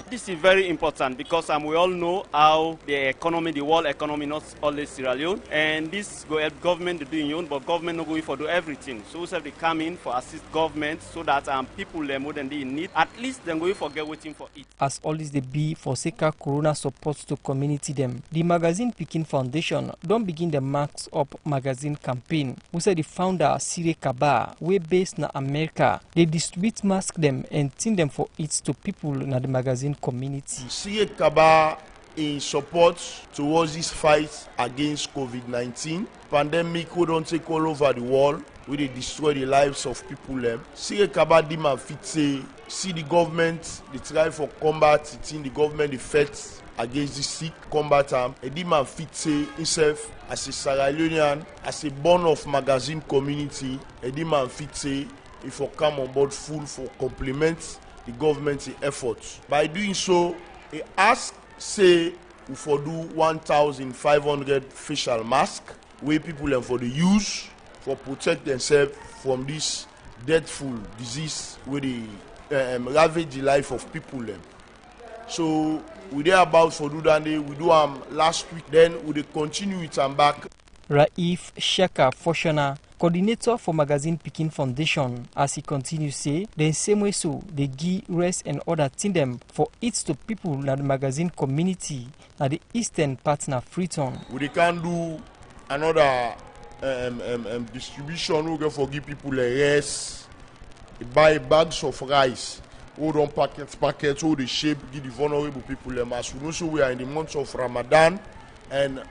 This is very important because we all know how the economy, the world economy, not always Sierra Leone, and this go help government to do in own, but government not going for do everything. So we have to come in for assist government so that people them wouldn't be in need. At least they're going for get waiting for it. As always the be for Seka Corona support to community them, the magazine Pekin Foundation don't begin the Marks Up magazine campaign. We say the founder Sire Kaba, we based in America, they distribute mask them and send them for it to people in the magazine community. Sire Kaba in support towards this fight against COVID-19 pandemic we don't take all over the world, we they destroy the lives of people. Sire Kaba dima fit say see the government they try for combat it in the government effects against the sick combat and the man fit say himself as a Sierra Leonean, as a born of magazine community, the man fit say if for come on board full for complement the government's efforts. By doing so, he ask say we for do 1,500 facial mask where people and for the use for protect themselves from this deathful disease where they ravage the life of people. So we there about for do that day, we do last week, then we continue with back. Raif Shaka Foshana, coordinator for magazine Pekin Foundation, as he continues say, the same way so they give rest and other thing them for it to people in the magazine community at the Eastern Partner Freeton. We can do another distribution. We can forgive people the rest, buy bags of rice. Hold on packets, hold the shape, give the vulnerable people them. As we know, so we are in the month of Ramadan, and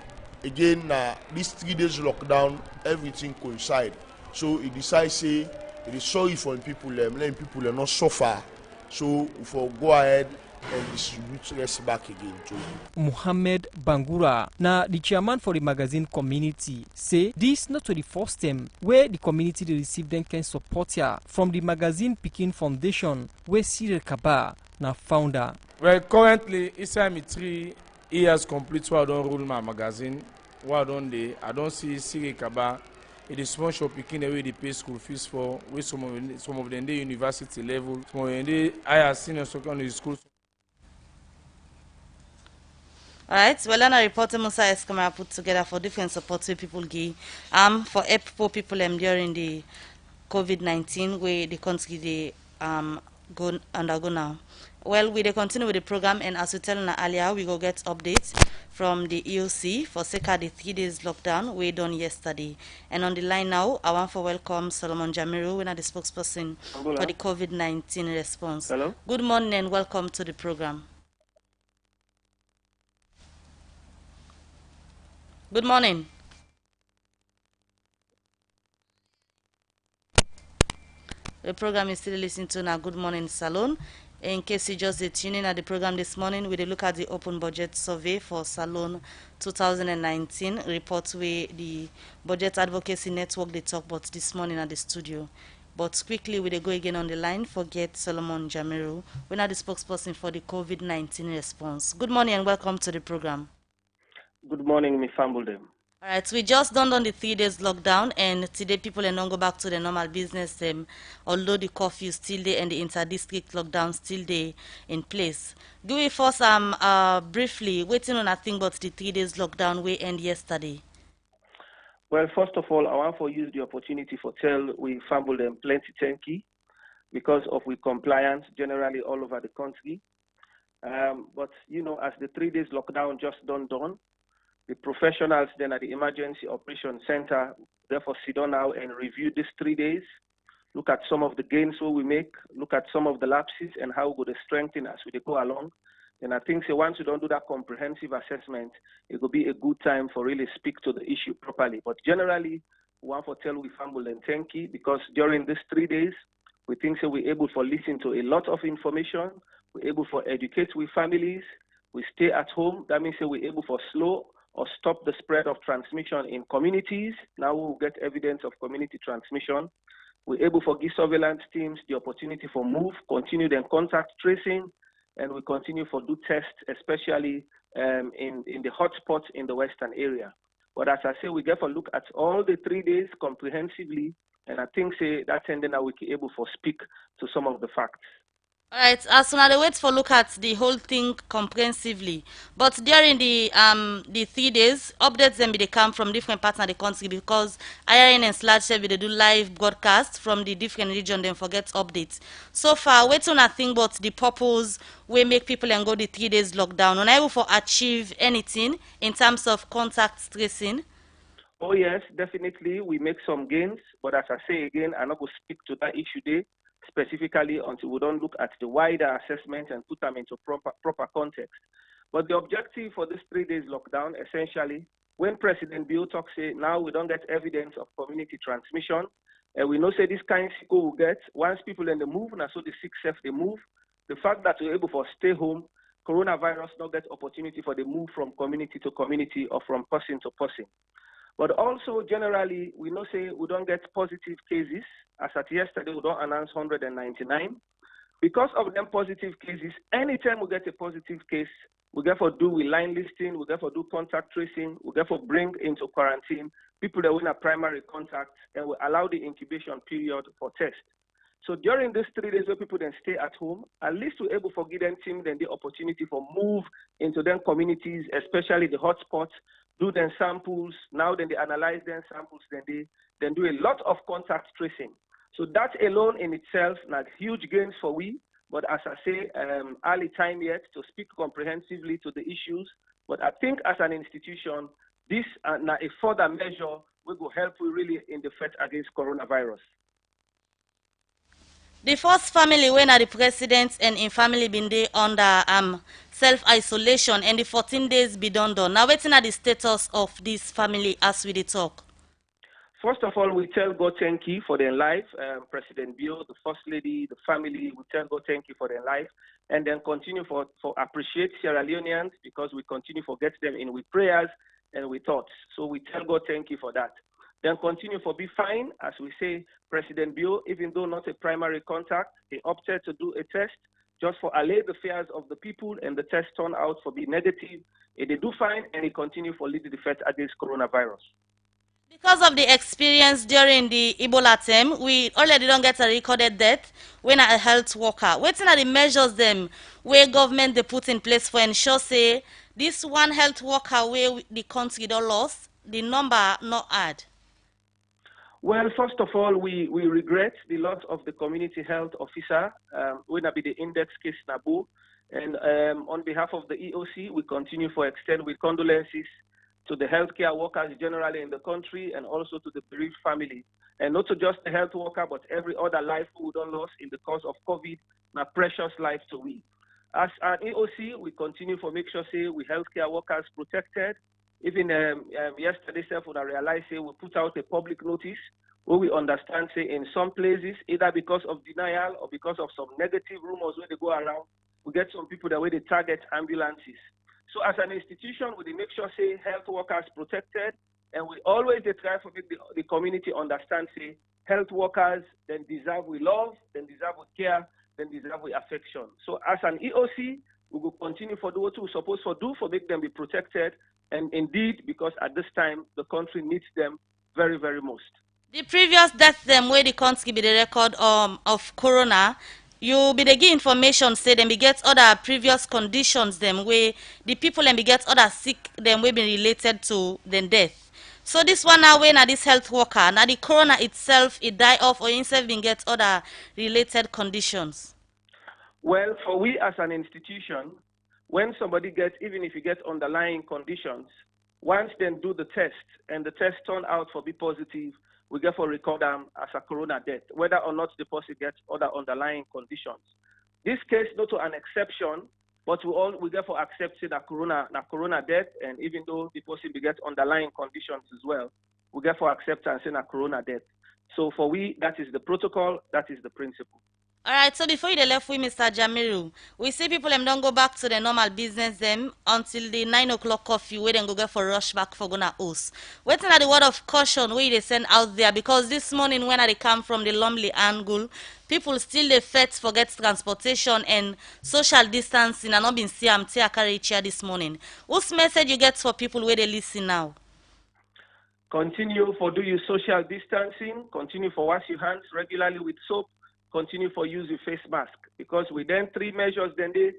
again, these 3 days lockdown, everything coincide. So he decides say it is sorry for the people them, letting people not suffer. So for go ahead and distribute rest back again to Muhammad Bangura, now the chairman for the magazine community, say this not to the first time where the community they receive them can support ya from the magazine Pekin Foundation where Cyril Kaba now founder. Well, currently it's 3 years complete where I don't rule my magazine. Why don't they? I don't see Cyril Kaba. It is small shop Pekin the way they pay school fees for with some of them they university level, some of them they higher senior secondary school. Alright, well, then a reporter Musa Eskama put together for different supports where people give for help for people during the COVID-19 where the country they go undergo now. Well, we continue with the program, and as we tell you earlier, we go get updates from the EOC for Seka the 3 days lockdown we done yesterday. And on the line now, I want to welcome Solomon Jamiru, the spokesperson for the COVID-19 response. Hello. Good morning and welcome to the program. Good morning. The program is still listening to now Good Morning Salone. In case you just tuning in at the program this morning, we will look at the open budget survey for Salone 2019 report where the budget advocacy network they talk about this morning at the studio. But quickly we will go again on the line. Forget Solomon Jamiru, we're not the spokesperson for the COVID-19 response. Good morning and welcome to the program. Good morning, me famble them. All right, so we just done on the 3 days lockdown, and today people are not go back to the normal business. Although the curfew still there and the inter-district lockdown still there in place. Do we first briefly waiting on a thing about the 3 days lockdown we end yesterday? Well, first of all, I want to use the opportunity for tell we famble them plenty thank you because of we compliance generally all over the country. But you know, as the 3 days lockdown just done, the professionals then at the Emergency Operation Center therefore sit down now and review these 3 days look at some of the gains we make, look at some of the lapses and how we go to strengthen as we go along. And I think once you don't do that comprehensive assessment, it will be a good time for really speak to the issue properly. But generally, we want to tell we fumble and thank you because during these 3 days, we think we're able to listen to a lot of information. We're able to educate with families. We stay at home. That means we're able to slow or stop the spread of transmission in communities. Now we'll get evidence of community transmission. We're able to give surveillance teams the opportunity for move, continue their contact tracing, and we continue to do tests, especially in the hotspots in the western area. But as I say, we get a look at all the 3 days comprehensively, and I think that's ending that we can able to speak to some of the facts. All right, as soon as they wait for look at the whole thing comprehensively, but during the 3 days, updates them they come from different parts of the country because IRN and Sludge they do live broadcast from the different region. Then forget updates. So far, wait on a thing about the purpose we make people and go the 3 days lockdown. Unable for achieve anything in terms of contact tracing. Oh yes, definitely we make some gains, but as I say again, I'm not going to speak to that issue there specifically until we don't look at the wider assessment and put them into proper context. But the objective for this 3 days lockdown, essentially, when President Bill talks, say now we don't get evidence of community transmission, and we know say this kind of sick will get once people in the move, and so the sick self they move. The fact that we're able to stay home, coronavirus not get opportunity for the move from community to community or from person to person. But also, generally, we know say we don't get positive cases. As at yesterday, we don't announce 199. Because of them positive cases, anytime we get a positive case, we get to do with line listing, we get to do contact tracing, we get to bring into quarantine people that were in a primary contact, and we allow the incubation period for test. So during these 3 days where people then stay at home, at least we're able to give them then the opportunity for move into them communities, especially the hotspots, do them samples. Now then they analyze them samples, then they do a lot of contact tracing. So that alone in itself, not huge gains for we, but as I say, early time yet to speak comprehensively to the issues. But I think as an institution, this now a further measure will help we really in the fight against coronavirus. The first family when are the president and in family been there under self-isolation and the 14 days be done. Now waiting at the status of this family as we talk. First of all, we tell God thank you for their life. President Bill, the First Lady, the family, we tell God thank you for their life. And then continue for appreciate Sierra Leoneans because we continue to get them in with prayers and with thoughts. So we tell God thank you for that. Then continue for be fine, as we say, President Bill, even though not a primary contact, he opted to do a test just for allay the fears of the people, and the test turned out for be negative. They do fine, and he continue for lead the fight against coronavirus. Because of the experience during the Ebola term, we already don't get a recorded death when a health worker. Waiting at the measures them where government they put in place for ensure say this one health worker where the country don't lost, the number not add. Well, first of all, we regret the loss of the community health officer, when be the index case Nabu. And on behalf of the EOC, we continue for extend with condolences to the healthcare workers generally in the country and also to the bereaved family. And not to just the health worker, but every other life who don't lost in the cause of COVID, na precious life to we. As an EOC, we continue for make sure say we healthcare workers protected. Even yesterday, when I realized say we put out a public notice where we understand say in some places, either because of denial or because of some negative rumors where they go around, we get some people that way they target ambulances. So as an institution, we make sure say health workers protected, and we always try to make the community understand say health workers then deserve we love, then deserve we care, then deserve we affection. So as an EOC, we will continue for do what we're supposed to do for make them be protected. And indeed, because at this time, the country needs them very, very most. The previous death them where the country be the record of corona, you be the give information say them be get other previous conditions them where the people them be get other sick them will be related to the death. So this one now when this health worker, now the corona itself it die off or itself been get other related conditions. Well, for we as an institution, when somebody gets, even if you get underlying conditions, once then do the test and the test turn out for be positive, we therefore record them as a corona death, whether or not the person gets other underlying conditions. This case not an exception, but we therefore accept that corona death, and even though the person gets underlying conditions as well, we therefore accept and say a corona death. So for we, that is the protocol, that is the principle. All right, so before you left with Mr. Jamiru, we see people don't go back to the normal business them until the 9 o'clock coffee where they go get for rush back for gonna host. Waiting at the word of caution where they send out there, because this morning when they come from the Lumley angle, people still they fet forget transportation and social distancing and not been see am carry chair this morning. Whose message you get for people where they listen now? Continue for do your social distancing, continue for wash your hands regularly with soap, continue for use your face mask, because with then 3 measures then they,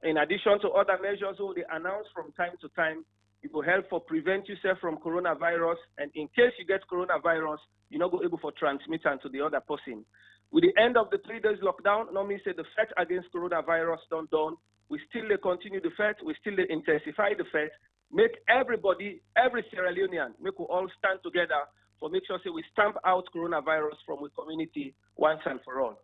in addition to other measures who they announce from time to time, it will help for prevent yourself from coronavirus, and in case you get coronavirus, you're not able for transmit to the other person. With the end of the 3 days lockdown, normally say the fight against coronavirus done, we still continue the fight, we still intensify the fight, make everybody, every Sierra Leonean, make we all stand together for make sure say we stamp out coronavirus from the community once and for all.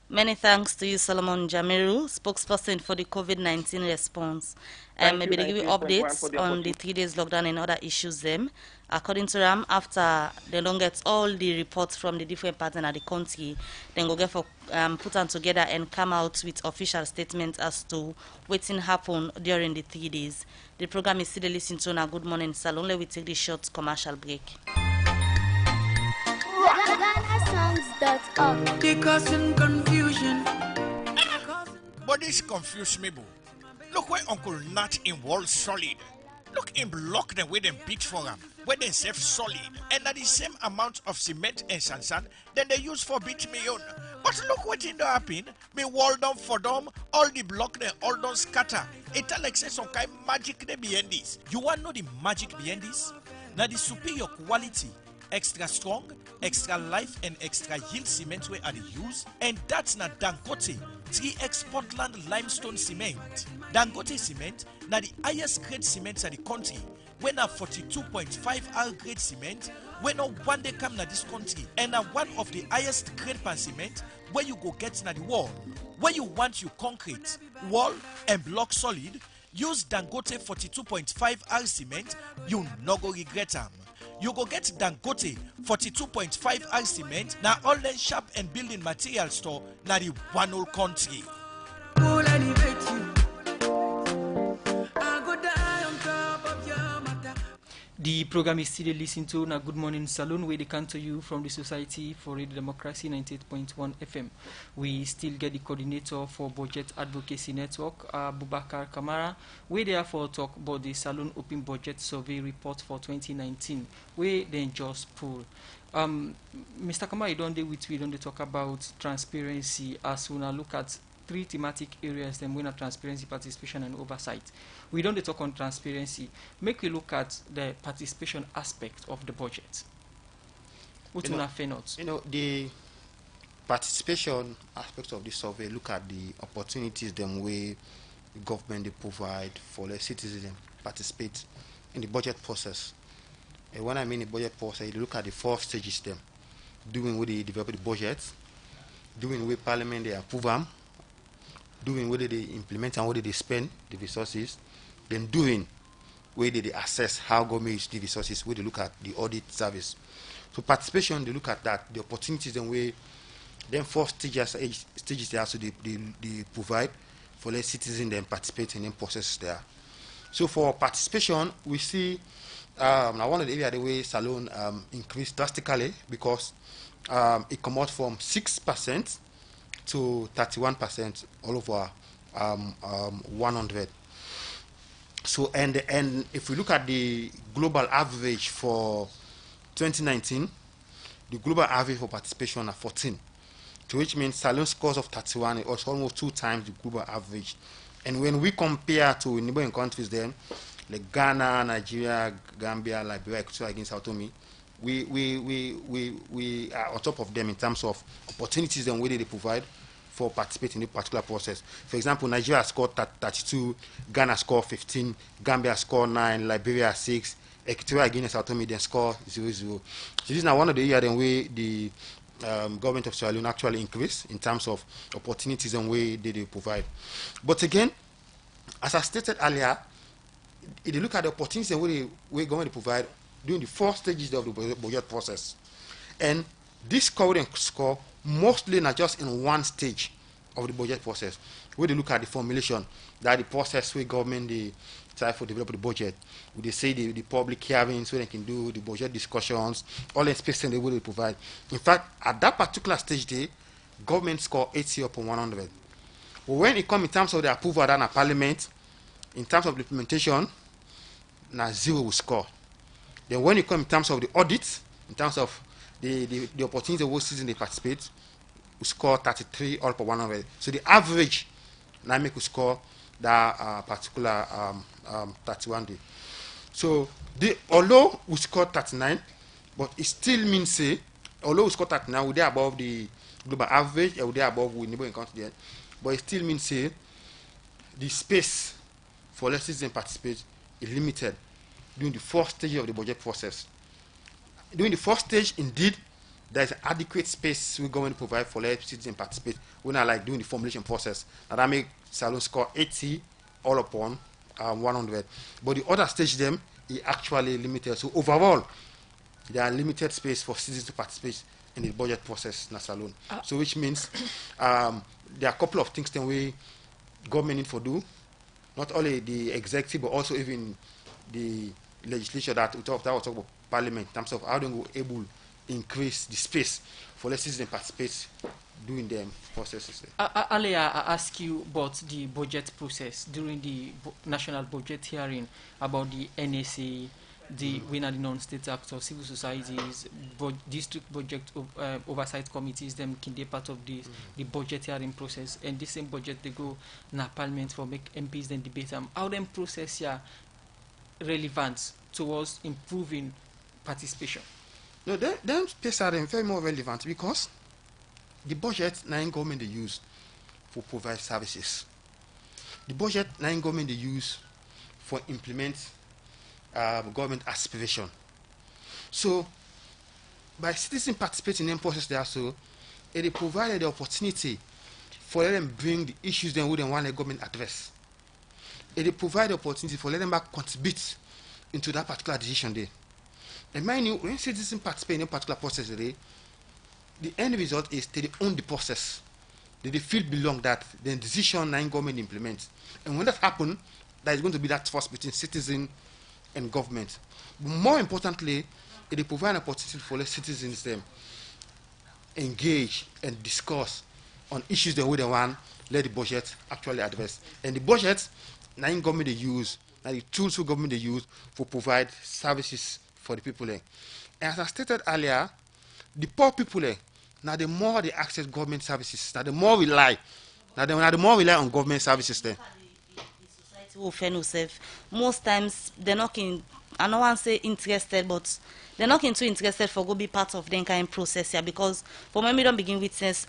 Many thanks to you, Solomon Jamiru, spokesperson for the COVID-19 response. Maybe they give you updates on the 3 days lockdown and other issues them. According to them, after they don't get all the reports from the different partners of the country, then go get for put them together and come out with official statements as to what's happened during the 3 days. The program is still listening to now Good Morning Salone. Let we take the short commercial break. They causing confusion. But this confuse me, boo. Look where Uncle Nat in Wall Solid. Look in block them where them beat for them, where they save solid, and at the same amount of cement and sand then they use for beat me on. But look what in the happen. Me wall down for them, all the block they all don't scatter. It like say some kind of magic they behind this. You want to know the magic behind this? Now the superior quality, extra strong, extra life, and extra yield cement where are the use, and that's not Dangote 3X Portland limestone cement. Dangote cement na the highest grade cement in the country. When a 42.5 R grade cement, when no one day come na this country, and one of the highest grade pan cement where you go get na the wall. Where you want your concrete, wall, and block solid, use Dangote 42.5 R cement, you no go regret them. You go get Dangote 42.5 R cement na online shop and building material store na the one whole country. The program is still listening to na Good Morning Salone, where they come to you from the Society for Radio Democracy 98.1 FM. We still get the coordinator for Budget Advocacy Network, Bubakar Kamara, where they are for talk about the Salone Open Budget Survey Report for 2019, where they just pull. Mr. Kamara, you don't talk about transparency as we now look at 3 thematic areas, then we have transparency, participation, and oversight. We don't talk on transparency. Make we look at the participation aspect of the budget. What you know, the participation aspect of the survey look at the opportunities them way the government they provide for the citizens participate in the budget process. And when I mean the budget process, you look at the 4 stages them, doing where they develop the budget, doing where Parliament they approve them, doing whether they implement and whether they spend the resources, then doing where they assess how government use the resources, where they look at the audit service. So participation, they look at that, the opportunities and way, then 4 stages they also they provide for the citizens then participate in the process there. So for participation, we see now one of the areas the way Salone increased drastically because it come out from 6% to 31% all over 100. So and if we look at the global average for 2019, the global average for participation are 14, to which means Salone scores of 31 is almost 2 times the global average. And when we compare to neighboring countries, then like Ghana, Nigeria, Gambia, Liberia, Equatorial Guinea, Sao Tome, we are on top of them in terms of opportunities and whether they provide for participating in a particular process. For example, Nigeria scored 32, Ghana scored 15, Gambia scored 9, Liberia 6, Equatorial Guinea, Sao Tome, then score 0-0. So this is now one of the areas in way the government of Sierra Leone actually increased in terms of opportunities and way they provide. But again, as I stated earlier, if you look at the opportunities and way the government provide during the 4 stages of the budget process, and this current score mostly not just in one stage of the budget process, where they look at the formulation, that the process where government they try to develop the budget, where they say the public hearings where they can do the budget discussions, all the space and the way they provide. In fact, at that particular stage there, government score 80 upon 100. But when it comes in terms of the approval done at parliament, in terms of the implementation, now 0 will score. Then when it comes in terms of the audit, in terms of the opportunity of citizens they participate, we score 33 all per 100. So the average now make we score that particular 31 day. So although we score 39, but it still means say, although we score 39, we're there above the global average, and we're there above we neighboring country, but it still means say the space for less citizens participate is limited during the 4th stage of the budget process. During the 4th stage, indeed, there is adequate space we government provide for let citizens participate. We're not like doing the formulation process. And that make Salone score 80 all upon 100. But the other stage them is actually limited. So overall, there are limited space for citizens to participate in the budget process in Salone. So which means there are a couple of things that we government need to do. Not only the executive, but also even the legislature that we talk about parliament in terms of how they will able increase the space for let citizens participate during the processes. Earlier, I asked you about the budget process during the national budget hearing about the NSA, the winner, the non-state actors, civil societies, district budget oversight committees, them can be part of the budget hearing process. And this same budget they go na parliament for make MPs then debate them. How them process here relevant towards improving participation? No, them space are very more relevant because the budget nine government they use for provide services. The budget nine government they use for implement government aspiration. So by citizens participating in the process there, so they provided the opportunity for them bring the issues they wouldn't want the government address. They provide the opportunity for them back contribute into that particular decision there. And mind you, when citizens participate in a particular process today, the end result is they own the process. They feel belong that the decision nine government implements. And when that happens, there is going to be that trust between citizen and government. But more importantly, they provide an opportunity for the citizens them engage and discuss on issues the way they want, let the budget actually address. And the budget, nine government they use, and the tools for government they use for provide services for the people. And as I stated earlier, the poor people, now the more they access government services, now the more rely on government services there. Most times they're not I don't want to say interested, but they're not too interested for go be part of the kind of process here, because for me don't begin with since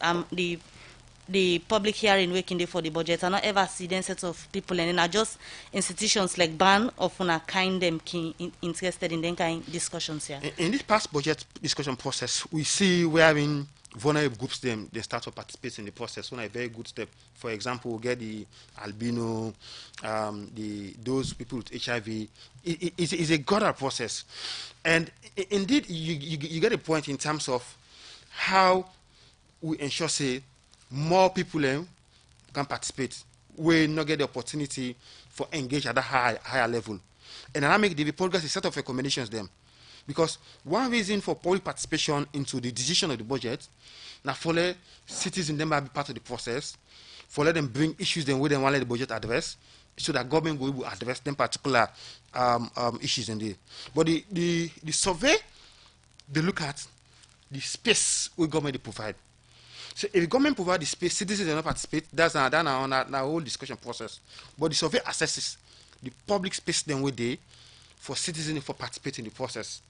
the public hearing working day for the budget, I not ever see them set of people, and then are just institutions like ban of a kind them interested in them kind of discussions here. In this past budget discussion process, we see wherein vulnerable groups they start to participate in the process. One a very good step. For example, we get the albino, those people with HIV. It's a gutter process, and indeed you get a point in terms of how we ensure say more people can participate. We not get the opportunity for engage at a higher level, and I make the progress a set of recommendations them. Because one reason for public participation into the decision of the budget, now for let citizens them be part of the process, for let them bring issues them where they want let the budget address, so that government will address them particular issues in there. But the survey, they look at the space where government they provide. So if the government provide the space, citizens do not participate, that's our whole discussion process. But the survey assesses the public space then where they for citizens for participating in the process.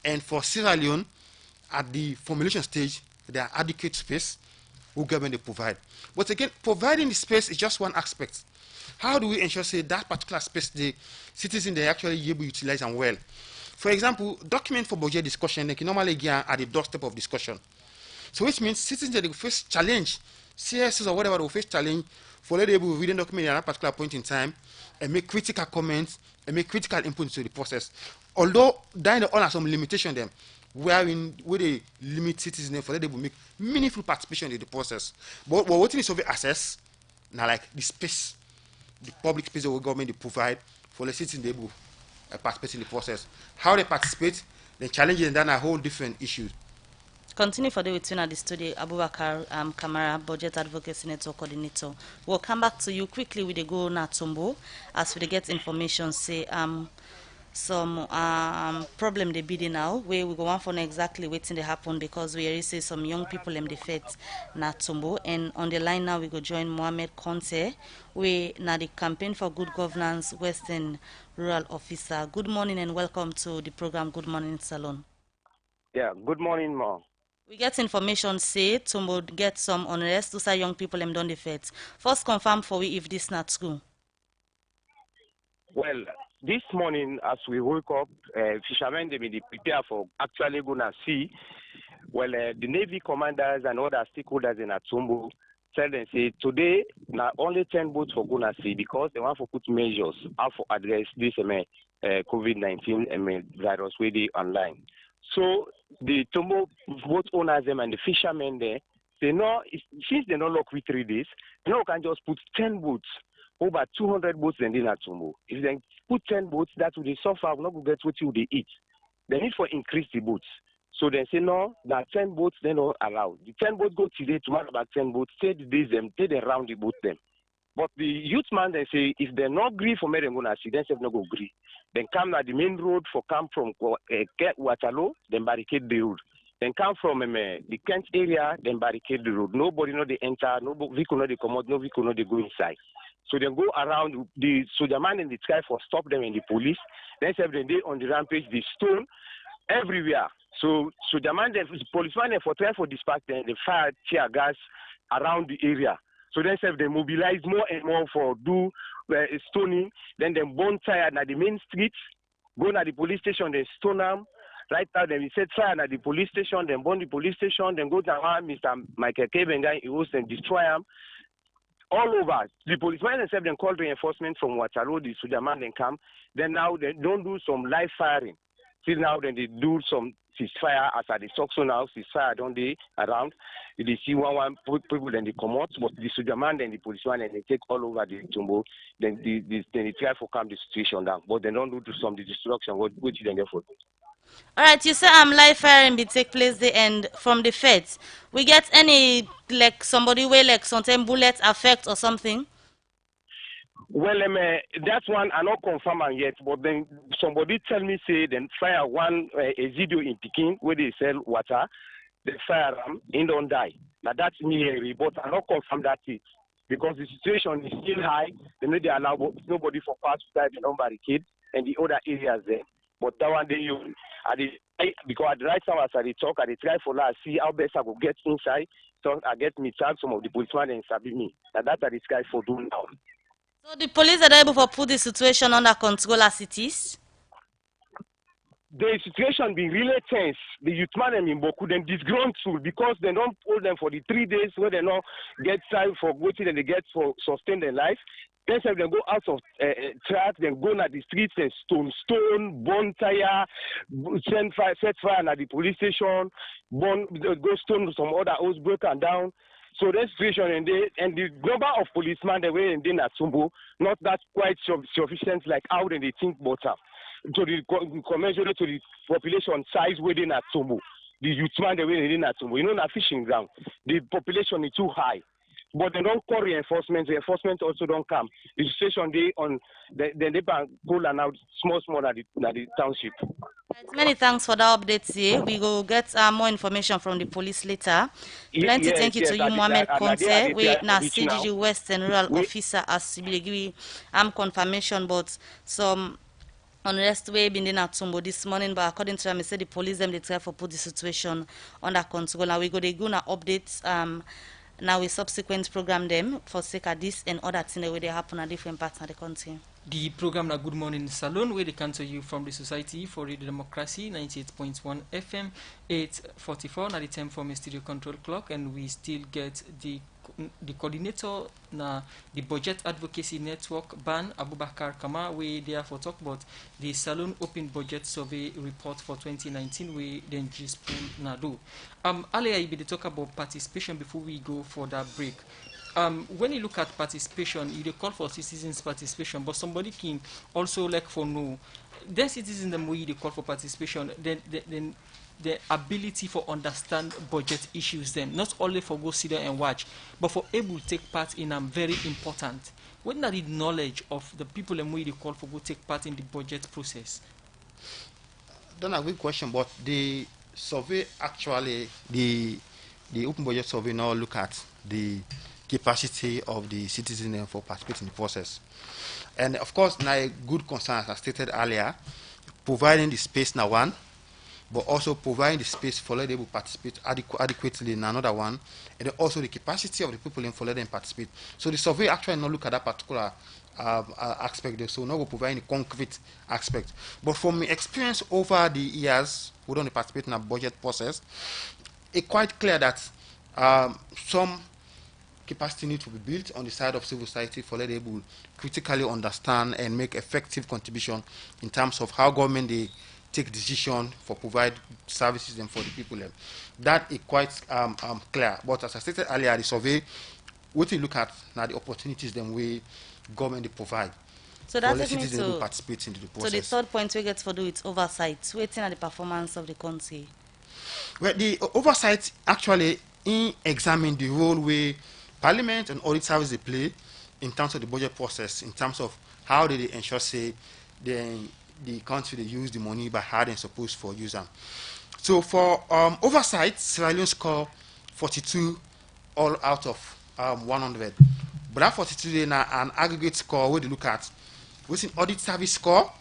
And for Sierra Leone, at the formulation stage, there are adequate space who government they provide. But again, providing the space is just one aspect. How do we ensure say that particular space the citizens they actually able to utilize and well? For example, document for budget discussion, they can normally get at the doorstep of discussion. So which means citizens will face challenge, CSs or whatever will face challenge for letting able to read the document at a particular point in time and make critical comments and make critical input into the process. Although that all has some limitation them, where they limit citizens for that they will make meaningful participation in the process. But what is survey assess now, like the space, the public space that the government they provide for the citizens they will participate in the process. How they participate, the challenges and then a whole different issue. Continue for the within at the studio, Abubakar Kamara, Budget Advocacy Network Coordinator. We'll come back to you quickly with the go na Tumbo as we get information. Say some problem they be now where we go on for exactly waiting to happen because we already say some young people them defect na Tumbo, and on the line now we go join Mohammed Conte, we na the campaign for good governance Western Rural Officer. Good morning and welcome to the program Good Morning Salone. Yeah, good morning, Ma. We get information say Tumbo get some unrest to say young people them don't defect. First confirm for we if this not true. Well, this morning as we woke up, fishermen they been prepare for actually gonna see. Well, the Navy commanders and other stakeholders in Atumbo tell them say today now only 10 boats for gonna see because they want to put measures how to address this COVID-19 virus where they online. So the Tumbo boat owners them and the fishermen there, they know since they not lock with 3 days, they now can just put 10 boats, over 200 boats in Tumbo. If they put 10 boats, that will they suffer, will not get what you they eat. They need for increase the boats. So they say no, that 10 boats they not allowed. The 10 boats go today, tomorrow about 10 boats, say the days them, they round the boat them. But the youth man they say if they're not agree for me, they're gonna see, then say not go agree. Then come at the main road for come from Waterloo, then barricade the road. Then come from the Kent area, then barricade the road. Nobody know they enter, no vehicle know they come out, no vehicle know they go inside. So they go around the soldier man in the sky for stop them and the police. Then say they on the rampage, the stone everywhere. So soldier man, the policeman for try for dispatch them, they fire tear gas around the area. So then say they mobilize more and more for do stoning. Then they burn tire at the main streets, go to the police station, they stone them. Right now, then we set fire at the police station, then burn the police station, then go to Mr. Michael Kebenga, he was and destroy them. All over. The policemen themselves then called reinforcement from Waterloo, the soldier man then come. Then now they don't do some live firing. Till now then they do some ceasefire as at the talk so now, ceasefire don't they around. They see one people then they come out, but the soldier man then the policeman and they take all over the Tumbo, then they try to calm the situation down. But they don't do some the destruction, which then get for them. All right, you say live firing be take place the end from the feds. We get any like somebody where like something bullet affect or something? Well, that one I not confirm yet, but then somebody tell me say then fire one a video in Peking where they sell water, the fire in don't die. Now that's me, but I not confirm that it because the situation is still high. They know they allow nobody for pass side the barricade and the other areas there. But that one day you because at the right time as I talk, I try for that see how best I go get inside. So I get me tag some of the policemen and sabi me. Now that's what this guy for doing now. So the police are able to put the situation under control as it is? The situation be really tense. The youth man in Boku them disgruntled because they don't hold them for the 3 days where they don't get time for waiting and they get for sustain their life. Then they go out of track, then go at the streets and stone, burn tire, set fire at the police station, go stone some other house broken down. So that situation and the number of policemen that were in Tumbo, not that quite sufficient like how they think about to the commensurate to the population size within Tumbo. The youth man that were in Tumbo, you know, not fishing ground. The population is too high. But they don't call reinforcement. Reinforcement also don't come. The situation they pull and out small at the township. Many thanks for that update here. We will get more information from the police later. Plenty thank you to you, Mohammed Conte. We now CGG Western Rural Officer as Sibilegui. I'm confirmation, but some unrest way been in Tumbo this morning, but according to them, they said the police them they try to put the situation under control. Now we go to Guna updates Now we subsequent program them for sake of this and other things where they happen at different parts of the country. The program na Good Morning Salone, where they come to you from the Society for Radio Democracy, 98.1 FM, 8:44. Now the time for my studio control clock, and we still get the coordinator na the Budget Advocacy Network, Ban Abubakar Kama, we there for talk about the Salone Open Budget Survey report for 2019, we then just na do. Earlier you be talk about participation before we go for that break. When you look at participation, you call for citizens' participation, but somebody can also like for no. Then citizens the way they call for participation, then the ability for understand budget issues, then not only for go sit there and watch, but for able to take part in very important. When are the knowledge of the people and way they call for go take part in the budget process? That's a good question, but the survey actually, the open budget survey now look at the capacity of the citizen for participating in the process. And of course, now a good concern, as I stated earlier, providing the space now one, but also providing the space for letting people participate adequately in another one, and then also the capacity of the people in for letting them participate. So the survey actually not look at that particular aspect there, so now we're providing a concrete aspect. But from my experience over the years, we don't participate in a budget process, it's quite clear that some capacity needs to be built on the side of civil society for letting people critically understand and make effective contribution in terms of how government they take decision for provide services and for the people. That is quite clear. But as I stated earlier, the survey, what we look at now the opportunities then way government they provide. So that takes me to participate in the process. So the third point we get for do with oversight, waiting at the performance of the country. Well, the oversight actually in examine the role where Parliament and audit service they play in terms of the budget process, in terms of how they ensure say the country they use the money by how they're supposed for use them. So for oversight, Sierra Leone score 42 all out of 100. But that 42 is an aggregate score where they look at what's in audit service score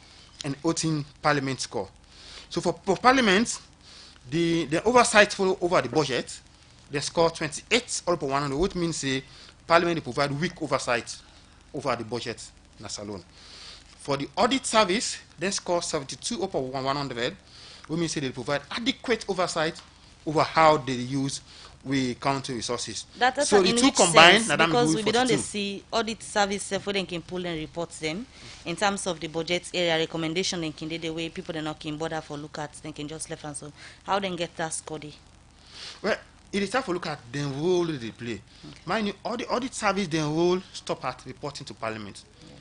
and what's in Parliament score. So for Parliament, the oversight follow over the budget. They score 28 all over 100, which means Parliament they provide weak oversight over the budget in Salone. For the audit service, they score 72 over 100, which means they provide adequate oversight over how they use country resources. That's so the two combined, because we don't see audit service where they can pull and report them in terms of the budget area recommendation. They can do the way people are not can bother for look at. They can just left and so how they get that score? Well, it is time to look at the role they play. Okay. Mind you, all the audit service, their role stop at reporting to Parliament. Yeah.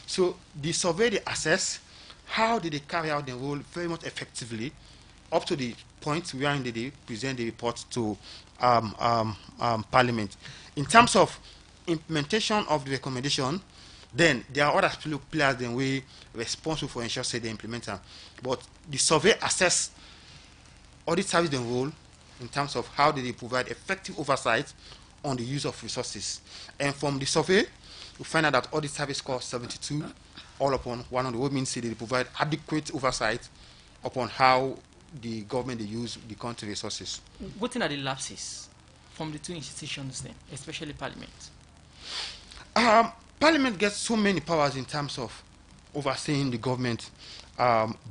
So the survey they assess how did they carry out their role very much effectively up to the point where they present the report to Parliament. In terms of implementation of the recommendation, then there are other players then we responsible for ensuring they implement them. But the survey assess audit service their role in terms of how do they provide effective oversight on the use of resources. And from the survey, we find out that audit service score 72 all upon 100, what means they provide adequate oversight upon how the government they use the country resources. What are the lapses from the two institutions then, especially Parliament? Parliament gets so many powers in terms of overseeing the government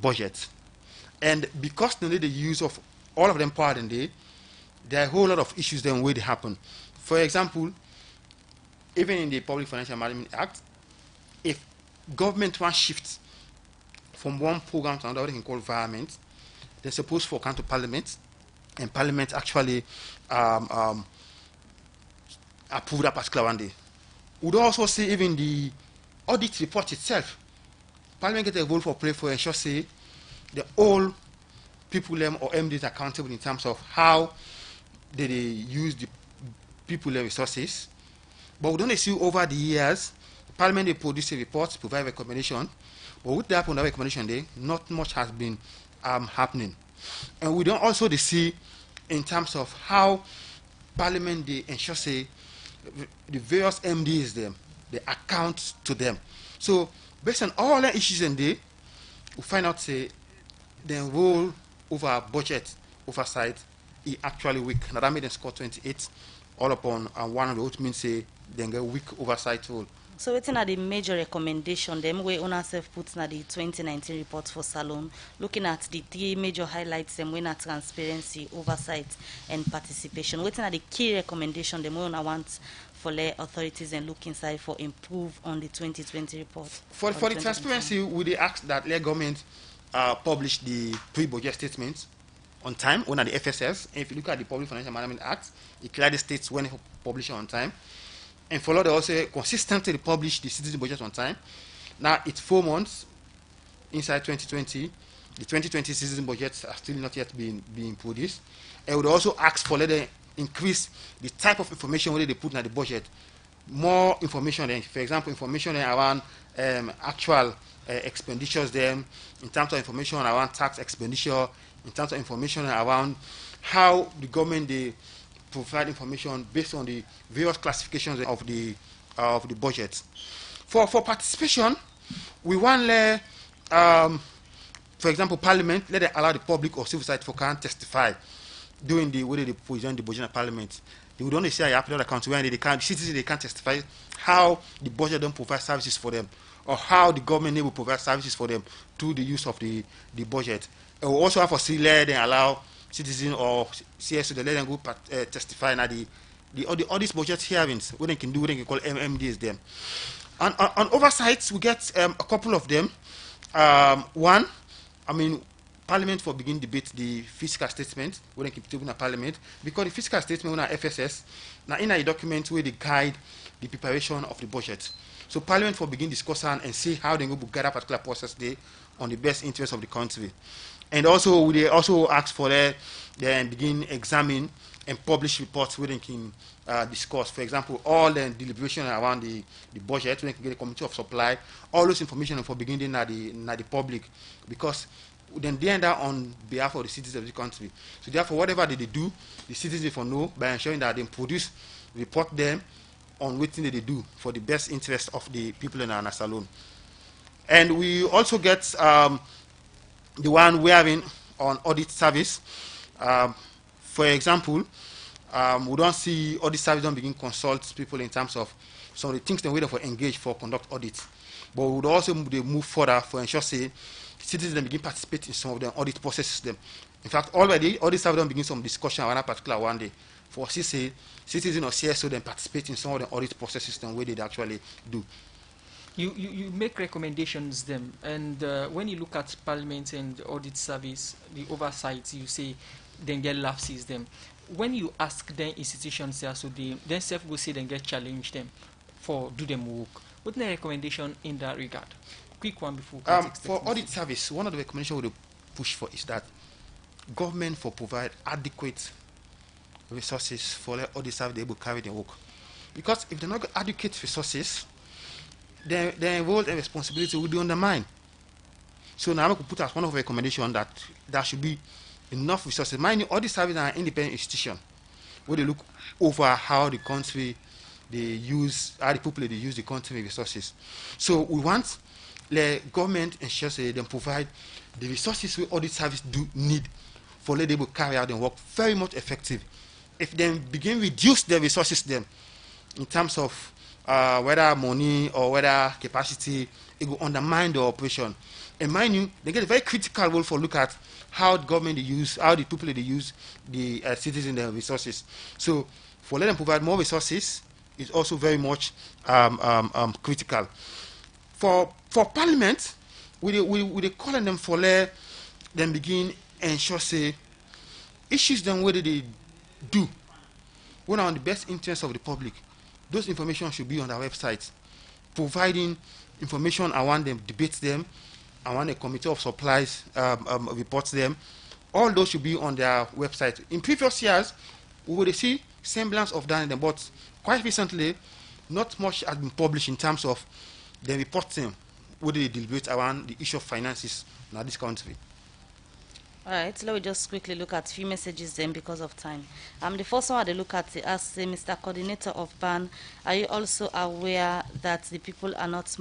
budget. And because they need the use of all of them power and there are a whole lot of issues then where they happen. For example, even in the Public Financial Management Act, if government wants shift from one program to another, what they can call environment, they're supposed to come to Parliament, and Parliament actually approve that particular one day. We'd also see even the audit report itself. Parliament gets a role for play for ensure say the all people or MDs accountable in terms of how they use the people resources. But we don't see over the years, Parliament they produce a report, provide recommendation, but with that on the recommendation day, not much has been happening. And we don't also see in terms of how Parliament they ensure say the various MDs them, they account to them. So based on all the issues in there, we find out say the role over budget oversight is actually weak. Now that made them score 28 all upon one of the what means say then get weak oversight role. So wetin are the major recommendation them wey una self put na the 2019 report for Salone, looking at the three major highlights them wey na transparency, oversight and participation. Wetin are the key recommendation them wey una want for the authorities and look inside for improve on the 2020 report? For the transparency, we dey ask that the government publish the pre-budget statements on time when at the FSS. And if you look at the Public Financial Management Act, it clearly states when it publish on time. And follow they also consistently publish the citizen budget on time. Now it's 4 months inside 2020. The 2020 citizen budgets are still not yet being produced. And would also ask for let them increase the type of information where they put in the budget. More information than, for example, information around actual expenditures then, in terms of information around tax expenditure, in terms of information around how the government they provide information based on the various classifications of the budget. For participation, we want for example, Parliament let them allow the public or civil society for can testify during the way they present the budget in Parliament. They would only say after the country when citizens they can testify how the budget don't provide services for them, or how the government will provide services for them through the use of the budget. And we also have for let them allow citizens or CSO to let them go testify in all these budget hearings, what they can do, what they can call MMDs them. On oversights, we get a couple of them. One, I mean, Parliament for begin debate the fiscal statement when they keep in Parliament, because the fiscal statement on FSS now in a document where they guide the preparation of the budget. So Parliament for begin discussing and see how they go gather particular process there on the best interest of the country. And also they also ask for then begin examine and publish reports where they can discuss. For example, all the deliberation around the budget, when they can get a committee of supply, all those information for beginning at the public, because then they end up on behalf of the citizens of the country. So therefore, whatever they do, the citizens will know by ensuring that they produce, report them on what they do for the best interest of the people in our Salone. And we also get the one we having on audit service. For example, we don't see audit service don't begin consult people in terms of some of the things they wait for engage for conduct audits. But we would also move further for ensure say citizens begin participate in some of the audit processes. In fact, already audit service don't begin some discussion around a particular one day for say citizens or CSO then participate in some of the audit processes and where they actually do. You make recommendations them, and when you look at Parliament and audit service, the oversight, you say then get lapses them. When you ask the institutions there, so they then self go say then get challenge them for do them work. What's the recommendation in that regard? Quick one before. For audit service, one of the recommendations we push for is that government for provide adequate resources for the audit service they able to carry their work. Because if they not got adequate resources, their role and responsibility will be undermined. So now I could put as one of the recommendations that there should be enough resources. Mind you, audit service are an independent institution where they look over how the country they use, how the people they use the country resources. So we want the government ensure they provide the resources we audit service do need for let them carry out their work very much effective. If they begin reduce their resources them in terms of whether money or whether capacity, it will undermine the operation. And mind you, they get a very critical role for look at how the government they use, how the people they use the citizens their resources. So for let them provide more resources is also very much critical. For Parliament, we calling them for let them begin ensure say issues them whether they do when are on the best interest of the public. Those information should be on our website, providing information around them, debates them, around a committee of supplies reports them. All those should be on their website. In previous years, we would see semblance of that in them, but quite recently, not much has been published in terms of the reporting where they deliberate around the issue of finances in this country. All right, so let me just quickly look at few messages then because of time. The first one I look at as Mr. Coordinator of BAN, are you also aware that the people are not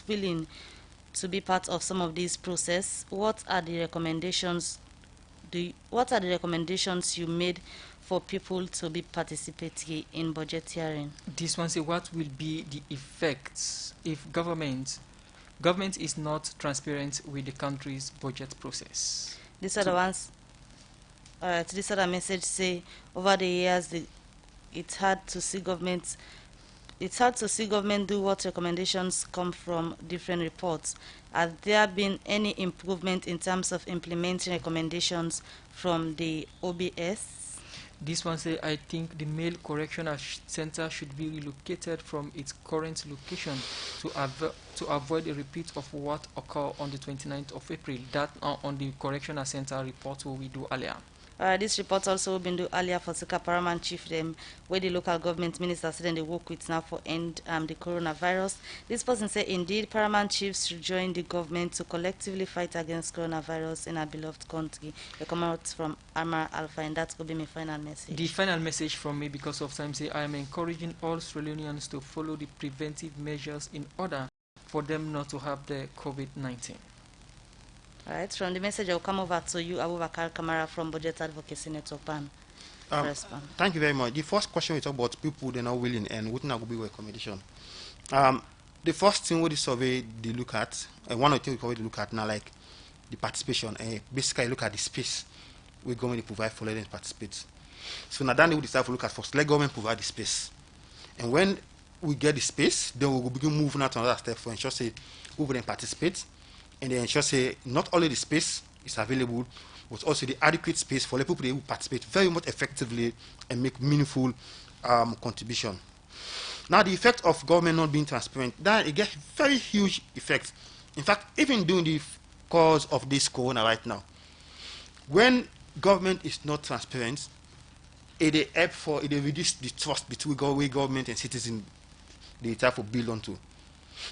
willing to be part of some of these process? What are the recommendations what are the recommendations you made for people to be participating in budget hearing? This one say what will be the effects if government is not transparent with the country's budget process. These are the ones. This other message say over the years it's hard to see government. It's hard to see government do what recommendations come from different reports. Has there been any improvement in terms of implementing recommendations from the OBS? This one say, I think the male correctional center should be relocated from its current location to avoid a repeat of what occurred on the 29th of April. That on the correctional center report we do earlier. This report also been done earlier for Sika Paramount Chief them, where the local government minister said they work with now for end the coronavirus. This person said indeed Paramount Chiefs should join the government to collectively fight against coronavirus in our beloved country. They come out from Amar Alpha, and that could be my final message. The final message from me, because of time, say I am encouraging all Sierra Leoneans to follow the preventive measures in order for them not to have the COVID-19. Alright, from the message I'll come over to you, Abubakar Kamara from Budget Advocacy Network PAN. Thank you very much. The first question we talk about people they're not willing and what not be recommendation. The first thing with the survey they look at, one of the things we look at now, like the participation, basically look at the space where government provide for letting participate. So now then we decide to look at first, let government provide the space. And when we get the space, then we will begin moving out to another step for ensure say who will then participate. And then ensure say not only the space is available, but also the adequate space for the people who participate very much effectively and make meaningful contribution. Now the effect of government not being transparent, that it gets very huge effect. In fact, even during the cause of this corona right now, when government is not transparent, it reduce the trust between government and citizens they try to build onto.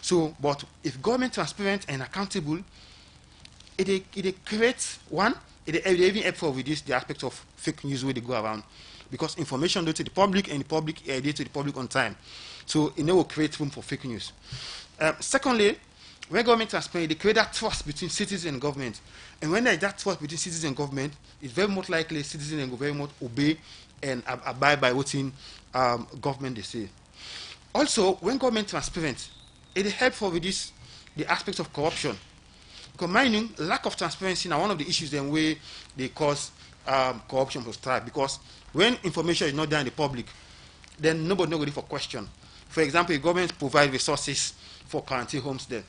So, but if government transparent and accountable, it creates one, it even help for reduce the aspect of fake news where they go around, because information goes to the public and the public to the public on time. So it will create room for fake news. Secondly, when government transparent, they create that trust between citizens and government. And when there is that trust between citizens and government, it's very much likely citizens will very much obey and abide by what in government they say. Also, when government transparent, it helps for reduce the aspects of corruption. Because mining, lack of transparency now one of the issues then where they cause corruption to start. Because when information is not there in the public, then nobody ready for question. For example, if government provide resources for quarantine homes, then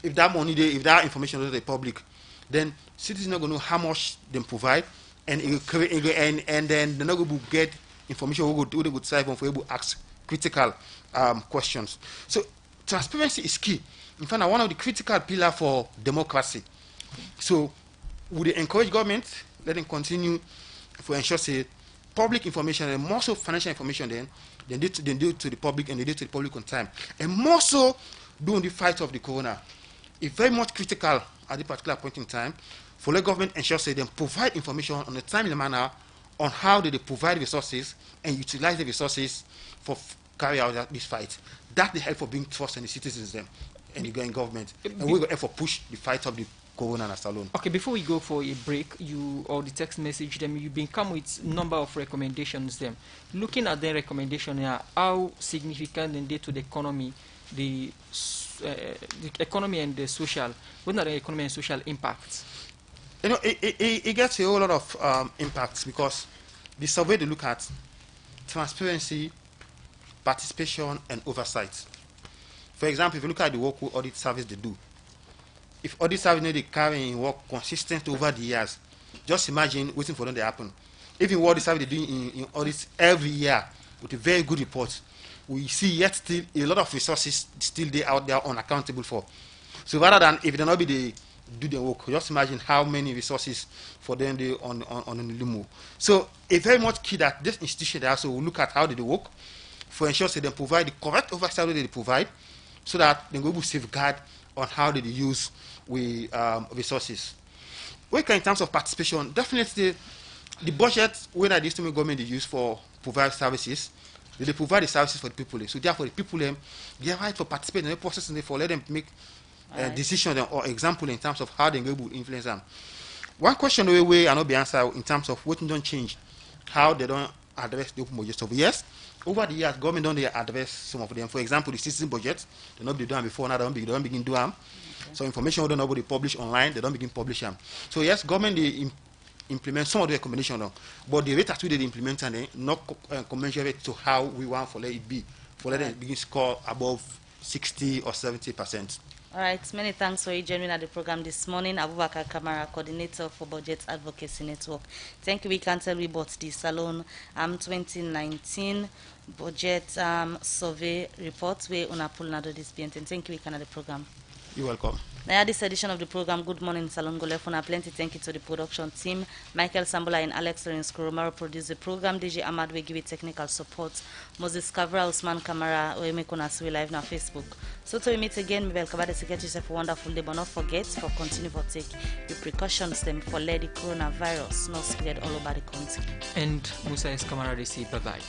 if that money, if that information is in the public, then citizens are not going to know how much they provide, and and then they're not going to get information who they would decide on for able to ask critical questions. So transparency is key. In fact, one of the critical pillars for democracy. So, would they encourage government, let them continue for ensure say public information and more so financial information then do to the public and they do to the public on time. And more so during the fight of the corona. It's very much critical at this particular point in time for the government ensure say they provide information on a timely manner on how they provide resources and utilize the resources for carry out this fight. That they help for being trust in the citizens them and the government. And we will help for push the fight of the corona Salone. Okay, before we go for a break, you or the text message them, you've been come with number of recommendations them. Looking at their recommendation here, how significant in day to the economy, the economy and the social, what are the economy and social impacts? You know, it gets a whole lot of impacts because the survey they look at transparency, participation and oversight. For example, if you look at the work audit service they do, if audit service they carry in work consistent over the years, just imagine waiting for them to happen. Even what the service they do in audits every year with a very good report, we see yet still a lot of resources still they out there unaccountable for. So rather than if they not be they do the work, just imagine how many resources for them they on the limo. So it's very much key that this institution they also will look at how they work for ensure that they provide the correct oversight that they provide so that they will be safeguard on how they use with resources. In terms of participation, definitely the budget when the estimate government they use for provide services, they provide the services for the people. So therefore the people they have right for participate in the process and therefore let them make decisions or example in terms of how they will influence them. One question we I know be answer in terms of what don't change, how they don't address the open budget. So yes, over the years, government don't address some of them. For example, the citizen budget, they not be done before, now they don't begin do them. So information don't nobody publish online, they don't begin publish them. So yes, government they implement some of the recommendations, but the rate at which they implement and they not commensurate to how we want for let it be, for let it begin score above 60 or 70%. All right, many thanks for you joining at the program this morning. Abubakar Kamara, coordinator for Budget Advocacy Network. Thank you. We can tell we bought the Salone 2019 budget survey report where una pull na do this and thank you. We can at the program. You're welcome. Now, this edition of the program, Good Morning Salone, go left on plenty. Thank you to the production team. Michael Sambola and Alex Lorenz Kuromaro produce the program. DJ Ahmad will give it technical support. Moses Kavra, Usman Kamara, we make us live on Facebook. So till we meet again, we will cover the secretary yourself a wonderful day, but not forget for continue to take the precautions them for let the coronavirus not spread all over the country. And Musa S. Kamara, they say bye-bye.